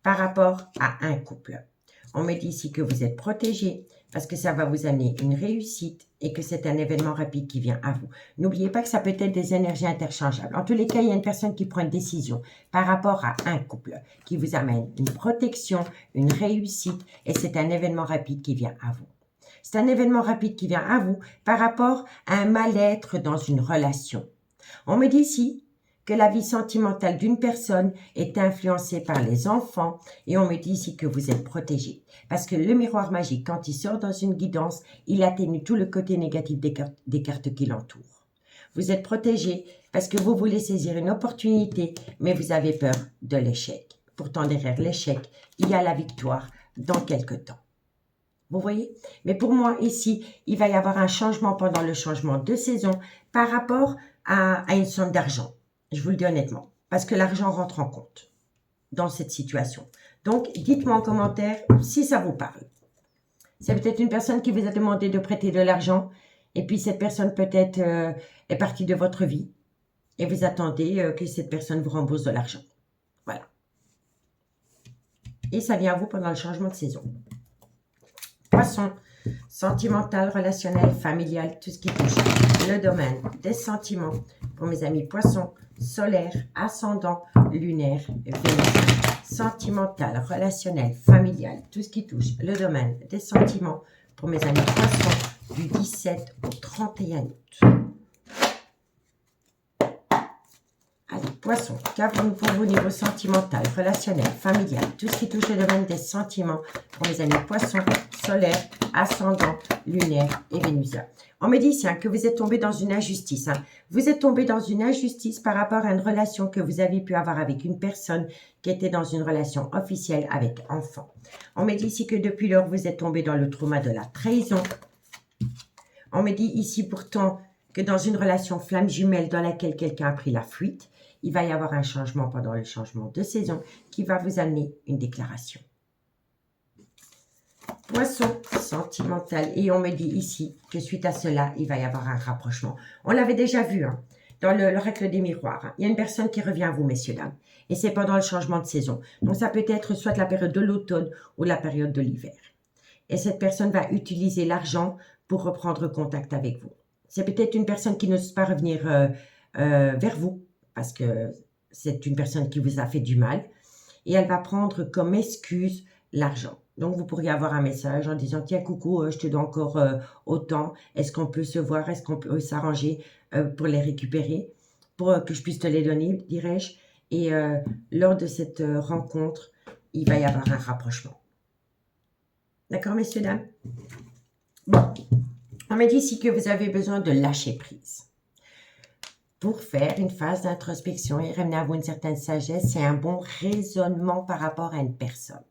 par rapport à un couple. On me dit ici que vous êtes protégé parce que ça va vous amener une réussite et que c'est un événement rapide qui vient à vous. N'oubliez pas que ça peut être des énergies interchangeables. En tous les cas, il y a une personne qui prend une décision par rapport à un couple qui vous amène une protection, une réussite et c'est un événement rapide qui vient à vous. C'est un événement rapide qui vient à vous par rapport à un mal-être dans une relation. On me dit ici que la vie sentimentale d'une personne est influencée par les enfants et on me dit ici que vous êtes protégé. Parce que le miroir magique, quand il sort dans une guidance, il atténue tout le côté négatif des cartes qui l'entourent. Vous êtes protégé parce que vous voulez saisir une opportunité, mais vous avez peur de l'échec. Pourtant, derrière l'échec, il y a la victoire dans quelque temps. Vous voyez? Mais pour moi, ici, il va y avoir un changement pendant le changement de saison par rapport à une somme d'argent. Je vous le dis honnêtement. Parce que l'argent rentre en compte dans cette situation. Donc, dites-moi en commentaire si ça vous parle. C'est peut-être une personne qui vous a demandé de prêter de l'argent. Et puis, cette personne peut-être est partie de votre vie. Et vous attendez que cette personne vous rembourse de l'argent. Voilà. Et ça vient à vous pendant le changement de saison. Poisson, sentimental, relationnel, familial, tout ce qui touche le domaine des sentiments. Pour mes amis poissons, solaire, ascendant, lunaire, vénusien. Sentimental, relationnel, familial, tout ce qui touche le domaine des sentiments. Pour mes amis poissons, du 17 au 31 août. Allez, poissons, qu'avons-nous pour vous niveau sentimental, relationnel, familial, tout ce qui touche le domaine des sentiments pour les amis poissons, solaire, ascendant, lunaire et vénusien. On me dit ici que vous êtes tombé dans une injustice. Vous êtes tombé dans une injustice par rapport à une relation que vous avez pu avoir avec une personne qui était dans une relation officielle avec enfant. On me dit ici que depuis lors, vous êtes tombé dans le trauma de la trahison. On me dit ici pourtant que dans une relation flamme jumelle dans laquelle quelqu'un a pris la fuite, il va y avoir un changement pendant le changement de saison qui va vous amener une déclaration. Poisson sentimental. Et on me dit ici que suite à cela, il va y avoir un rapprochement. On l'avait déjà vu hein, dans l'oracle des miroirs. Hein. Il y a une personne qui revient à vous, messieurs, dames. Et c'est pendant le changement de saison. Donc ça peut être soit la période de l'automne ou la période de l'hiver. Et cette personne va utiliser l'argent pour reprendre contact avec vous. C'est peut-être une personne qui n'ose pas revenir vers vous parce que c'est une personne qui vous a fait du mal. Et elle va prendre comme excuse l'argent. Donc, vous pourriez avoir un message en disant « Tiens, coucou, je te dois encore autant. Est-ce qu'on peut se voir? Est-ce qu'on peut s'arranger pour les récupérer? Pour que je puisse te les donner, dirais-je. » Et lors de cette rencontre, il va y avoir un rapprochement. D'accord, messieurs, dames? Bon, on m'a dit ici que vous avez besoin de lâcher prise. Pour faire une phase d'introspection et ramener à vous une certaine sagesse, c'est un bon raisonnement par rapport à une personne.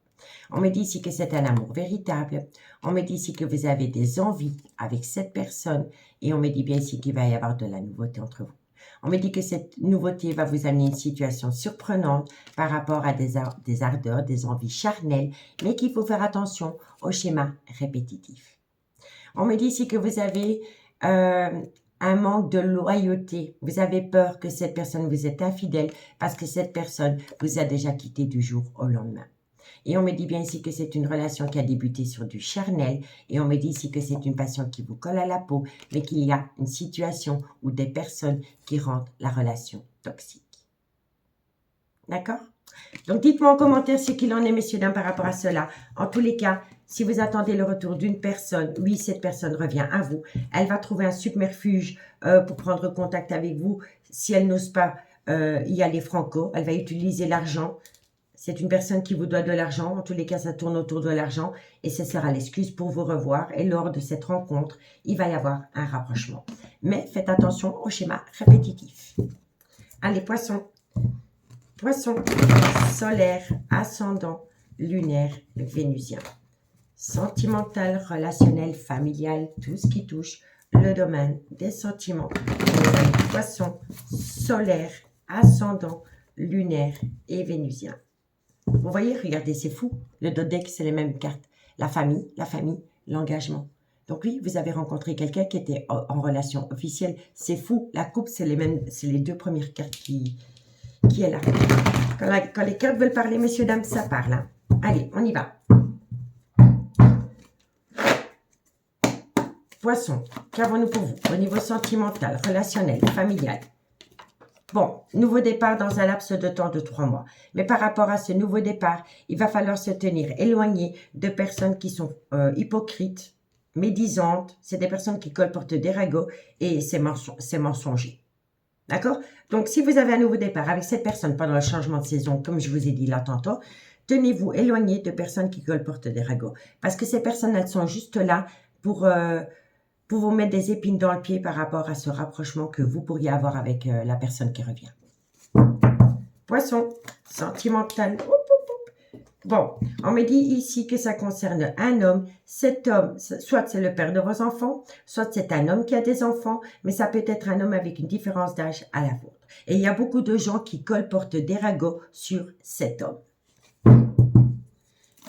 On me dit ici que c'est un amour véritable. On me dit ici que vous avez des envies avec cette personne. Et on me dit bien ici qu'il va y avoir de la nouveauté entre vous. On me dit que cette nouveauté va vous amener une situation surprenante par rapport à des ardeurs, des envies charnelles, mais qu'il faut faire attention au schéma répétitif. On me dit ici que vous avez un manque de loyauté. Vous avez peur que cette personne vous est infidèle parce que cette personne vous a déjà quitté du jour au lendemain. Et on me dit bien ici que c'est une relation qui a débuté sur du charnel. Et on me dit ici que c'est une passion qui vous colle à la peau, mais qu'il y a une situation ou des personnes qui rendent la relation toxique. D'accord? Donc, dites-moi en commentaire ce qu'il en est, messieurs, dames, par rapport à cela. En tous les cas, si vous attendez le retour d'une personne, oui, cette personne revient à vous. Elle va trouver un subterfuge pour prendre contact avec vous. Si elle n'ose pas y aller franco, elle va utiliser l'argent. C'est une personne qui vous doit de l'argent. En tous les cas, ça tourne autour de l'argent. Et ce sera l'excuse pour vous revoir. Et lors de cette rencontre, il va y avoir un rapprochement. Mais faites attention au schéma répétitif. Allez, poissons. Poisson, solaire, ascendant, lunaire, vénusien. Sentimental, relationnel, familial, tout ce qui touche le domaine des sentiments. Poisson, solaire, ascendant, lunaire et vénusien. Vous voyez, regardez, c'est fou. Le dodeck, c'est les mêmes cartes. La famille, l'engagement. Donc oui, vous avez rencontré quelqu'un qui était en relation officielle. C'est fou. La coupe, c'est les deux premières cartes qui est là. Quand les cartes veulent parler, messieurs, dames, ça parle. Hein. Allez, on y va. Poisson, qu'avons-nous pour vous au niveau sentimental, relationnel, familial? Bon, nouveau départ dans un laps de temps de 3 mois. Mais par rapport à ce nouveau départ, il va falloir se tenir éloigné de personnes qui sont hypocrites, médisantes. C'est des personnes qui colportent des ragots et c'est mensonger. D'accord? Donc, si vous avez un nouveau départ avec cette personne pendant le changement de saison, comme je vous ai dit là tantôt, tenez-vous éloigné de personnes qui colportent des ragots. Parce que ces personnes, elles sont juste là pour vous mettre des épines dans le pied par rapport à ce rapprochement que vous pourriez avoir avec la personne qui revient. Poisson, sentimental. Bon, on me dit ici que ça concerne un homme. Cet homme, soit c'est le père de vos enfants, soit c'est un homme qui a des enfants, mais ça peut être un homme avec une différence d'âge à la vôtre. Et il y a beaucoup de gens qui colportent des ragots sur cet homme.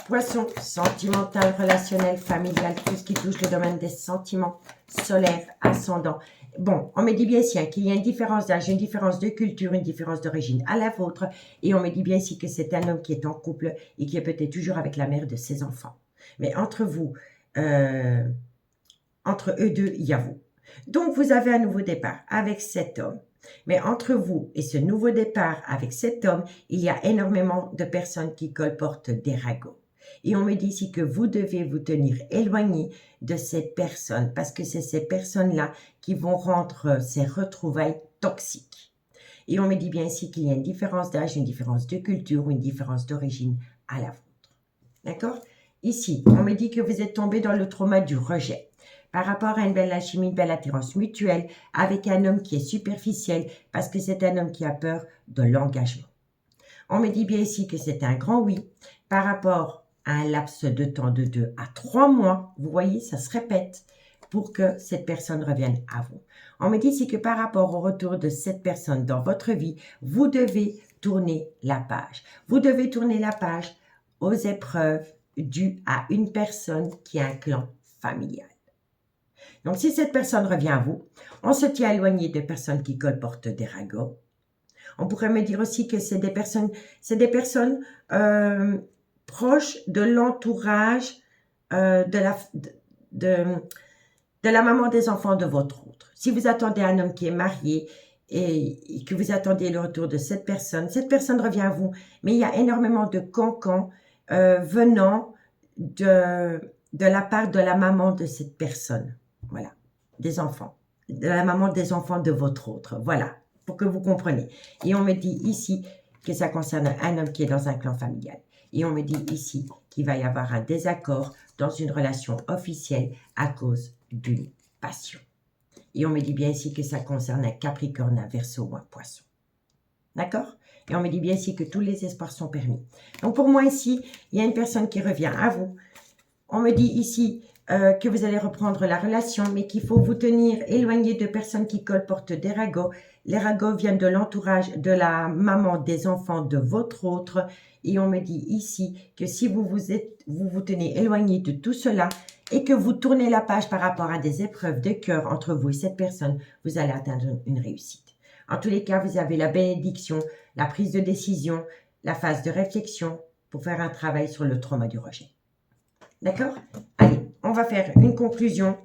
Poisson, sentimental, relationnel, familial, tout ce qui touche le domaine des sentiments, solaire, ascendant. Bon, on me dit bien ici qu'il y a une différence d'âge, une différence de culture, une différence d'origine à la vôtre. Et on me dit bien ici que c'est un homme qui est en couple et qui est peut-être toujours avec la mère de ses enfants. Mais entre vous, entre eux deux, il y a vous. Donc, vous avez un nouveau départ avec cet homme. Mais entre vous et ce nouveau départ avec cet homme, il y a énormément de personnes qui colportent des ragots. Et on me dit ici que vous devez vous tenir éloigné de ces personnes parce que c'est ces personnes-là qui vont rendre ces retrouvailles toxiques. Et on me dit bien ici qu'il y a une différence d'âge, une différence de culture, une différence d'origine à la vôtre. D'accord? Ici, on me dit que vous êtes tombé dans le trauma du rejet par rapport à une belle alchimie, une belle attirance mutuelle avec un homme qui est superficiel parce que c'est un homme qui a peur de l'engagement. On me dit bien ici que c'est un grand oui par rapport à un laps de temps de 2 à 3 mois. Vous voyez, ça se répète. pour que cette personne revienne à vous. On me dit ici que par rapport au retour de cette personne dans votre vie, vous devez tourner la page. Vous devez tourner la page aux épreuves dues à une personne qui a un clan familial. Donc, si cette personne revient à vous, on se tient éloigné de personnes qui colportent des ragots. On pourrait me dire aussi que c'est des personnes proches de l'entourage de la maman des enfants de votre autre. Si vous attendez un homme qui est marié et que vous attendez le retour de cette personne revient à vous, mais il y a énormément de cancans venant de la part de la maman de cette personne. Voilà, des enfants, de la maman des enfants de votre autre. Voilà, pour que vous compreniez. Et on me dit ici que ça concerne un homme qui est dans un clan familial. Et on me dit ici qu'il va y avoir un désaccord dans une relation officielle à cause d'une passion. Et on me dit bien ici que ça concerne un Capricorne, un Verseau ou un Poisson. D'accord? Et on me dit bien ici que tous les espoirs sont permis. Donc pour moi ici, il y a une personne qui revient à vous. On me dit ici que vous allez reprendre la relation, mais qu'il faut vous tenir éloigné de personnes qui colportent des ragots. Les ragots viennent de l'entourage de la maman des enfants de votre autre. Et on me dit ici que si vous vous tenez éloigné de tout cela et que vous tournez la page par rapport à des épreuves de cœur entre vous et cette personne, vous allez atteindre une réussite. En tous les cas, vous avez la bénédiction, la prise de décision, la phase de réflexion pour faire un travail sur le trauma du rejet. D'accord? Allez, on va faire une conclusion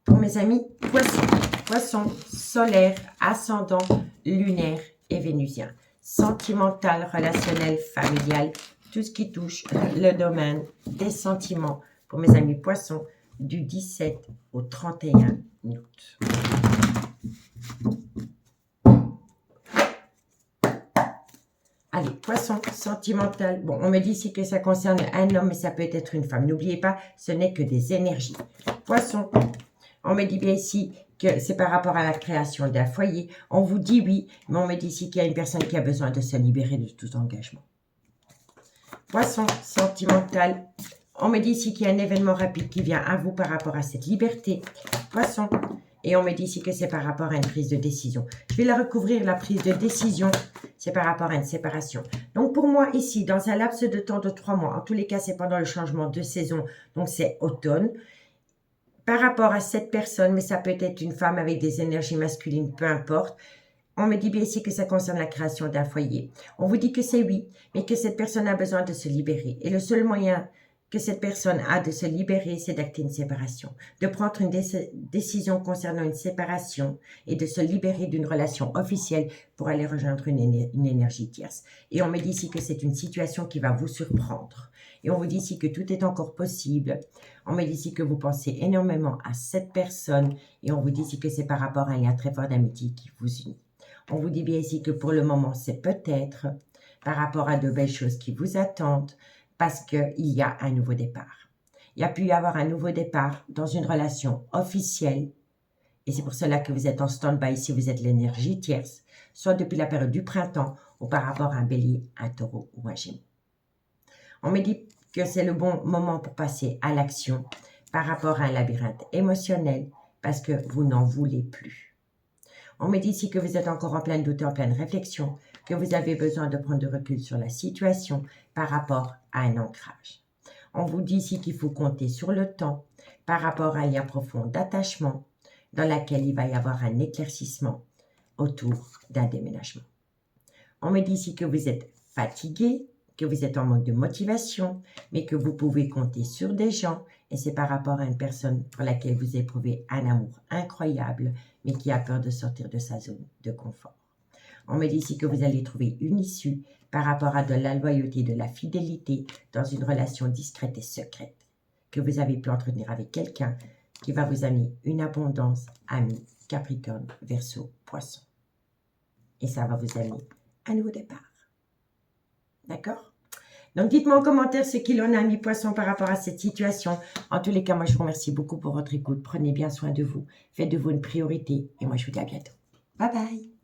pour mes amis poissons. Poissons, solaire, ascendant, lunaire et vénusien. Sentimental, relationnel, familial, tout ce qui touche le domaine des sentiments pour mes amis poissons du 17 au 31 août. Allez, poisson, sentimental. Bon, on me dit ici que ça concerne un homme, mais ça peut être une femme. N'oubliez pas, ce n'est que des énergies. Poisson, on me dit bien ici que c'est par rapport à la création d'un foyer. On vous dit oui, mais on me dit ici qu'il y a une personne qui a besoin de se libérer de tout engagement. Poisson, sentimental. On me dit ici qu'il y a un événement rapide qui vient à vous par rapport à cette liberté. Poisson. Et on me dit ici que c'est par rapport à une prise de décision. Je vais la recouvrir, la prise de décision. C'est par rapport à une séparation. Donc, pour moi, ici, dans un laps de temps de 3 mois, en tous les cas, c'est pendant le changement de saison. Donc, c'est automne. Par rapport à cette personne, mais ça peut être une femme avec des énergies masculines, peu importe. On me dit bien ici que ça concerne la création d'un foyer. On vous dit que c'est oui, mais que cette personne a besoin de se libérer. Et le seul moyen que cette personne a de se libérer, c'est d'acter une séparation, de prendre une décision concernant une séparation et de se libérer d'une relation officielle pour aller rejoindre une énergie tierce. Et on me dit ici que c'est une situation qui va vous surprendre. Et on vous dit ici que tout est encore possible. On me dit ici que vous pensez énormément à cette personne et on vous dit ici que c'est par rapport à un lien très fort d'amitié qui vous unit. On vous dit bien ici que pour le moment, c'est peut-être par rapport à de belles choses qui vous attendent, parce qu'il y a un nouveau départ. Il y a pu y avoir un nouveau départ dans une relation officielle, et c'est pour cela que vous êtes en stand-by si vous êtes l'énergie tierce, soit depuis la période du printemps, ou par rapport à un bélier, un taureau ou un gémeaux. On me dit que c'est le bon moment pour passer à l'action par rapport à un labyrinthe émotionnel, parce que vous n'en voulez plus. On me dit ici que vous êtes encore en pleine doute et en pleine réflexion, que vous avez besoin de prendre du recul sur la situation par rapport à un ancrage. On vous dit ici qu'il faut compter sur le temps par rapport à un lien profond d'attachement dans lequel il va y avoir un éclaircissement autour d'un déménagement. On me dit ici que vous êtes fatigué, que vous êtes en manque de motivation, mais que vous pouvez compter sur des gens et c'est par rapport à une personne pour laquelle vous éprouvez un amour incroyable, mais qui a peur de sortir de sa zone de confort. On me dit ici que vous allez trouver une issue par rapport à de la loyauté, de la fidélité dans une relation discrète et secrète que vous avez pu entretenir avec quelqu'un qui va vous amener une abondance, ami, Capricorne, Verseau, Poisson. Et ça va vous amener un nouveau départ. D'accord? Donc, dites-moi en commentaire ce qu'il en a mis Poisson par rapport à cette situation. En tous les cas, moi, je vous remercie beaucoup pour votre écoute. Prenez bien soin de vous. Faites de vous une priorité. Et moi, je vous dis à bientôt. Bye bye!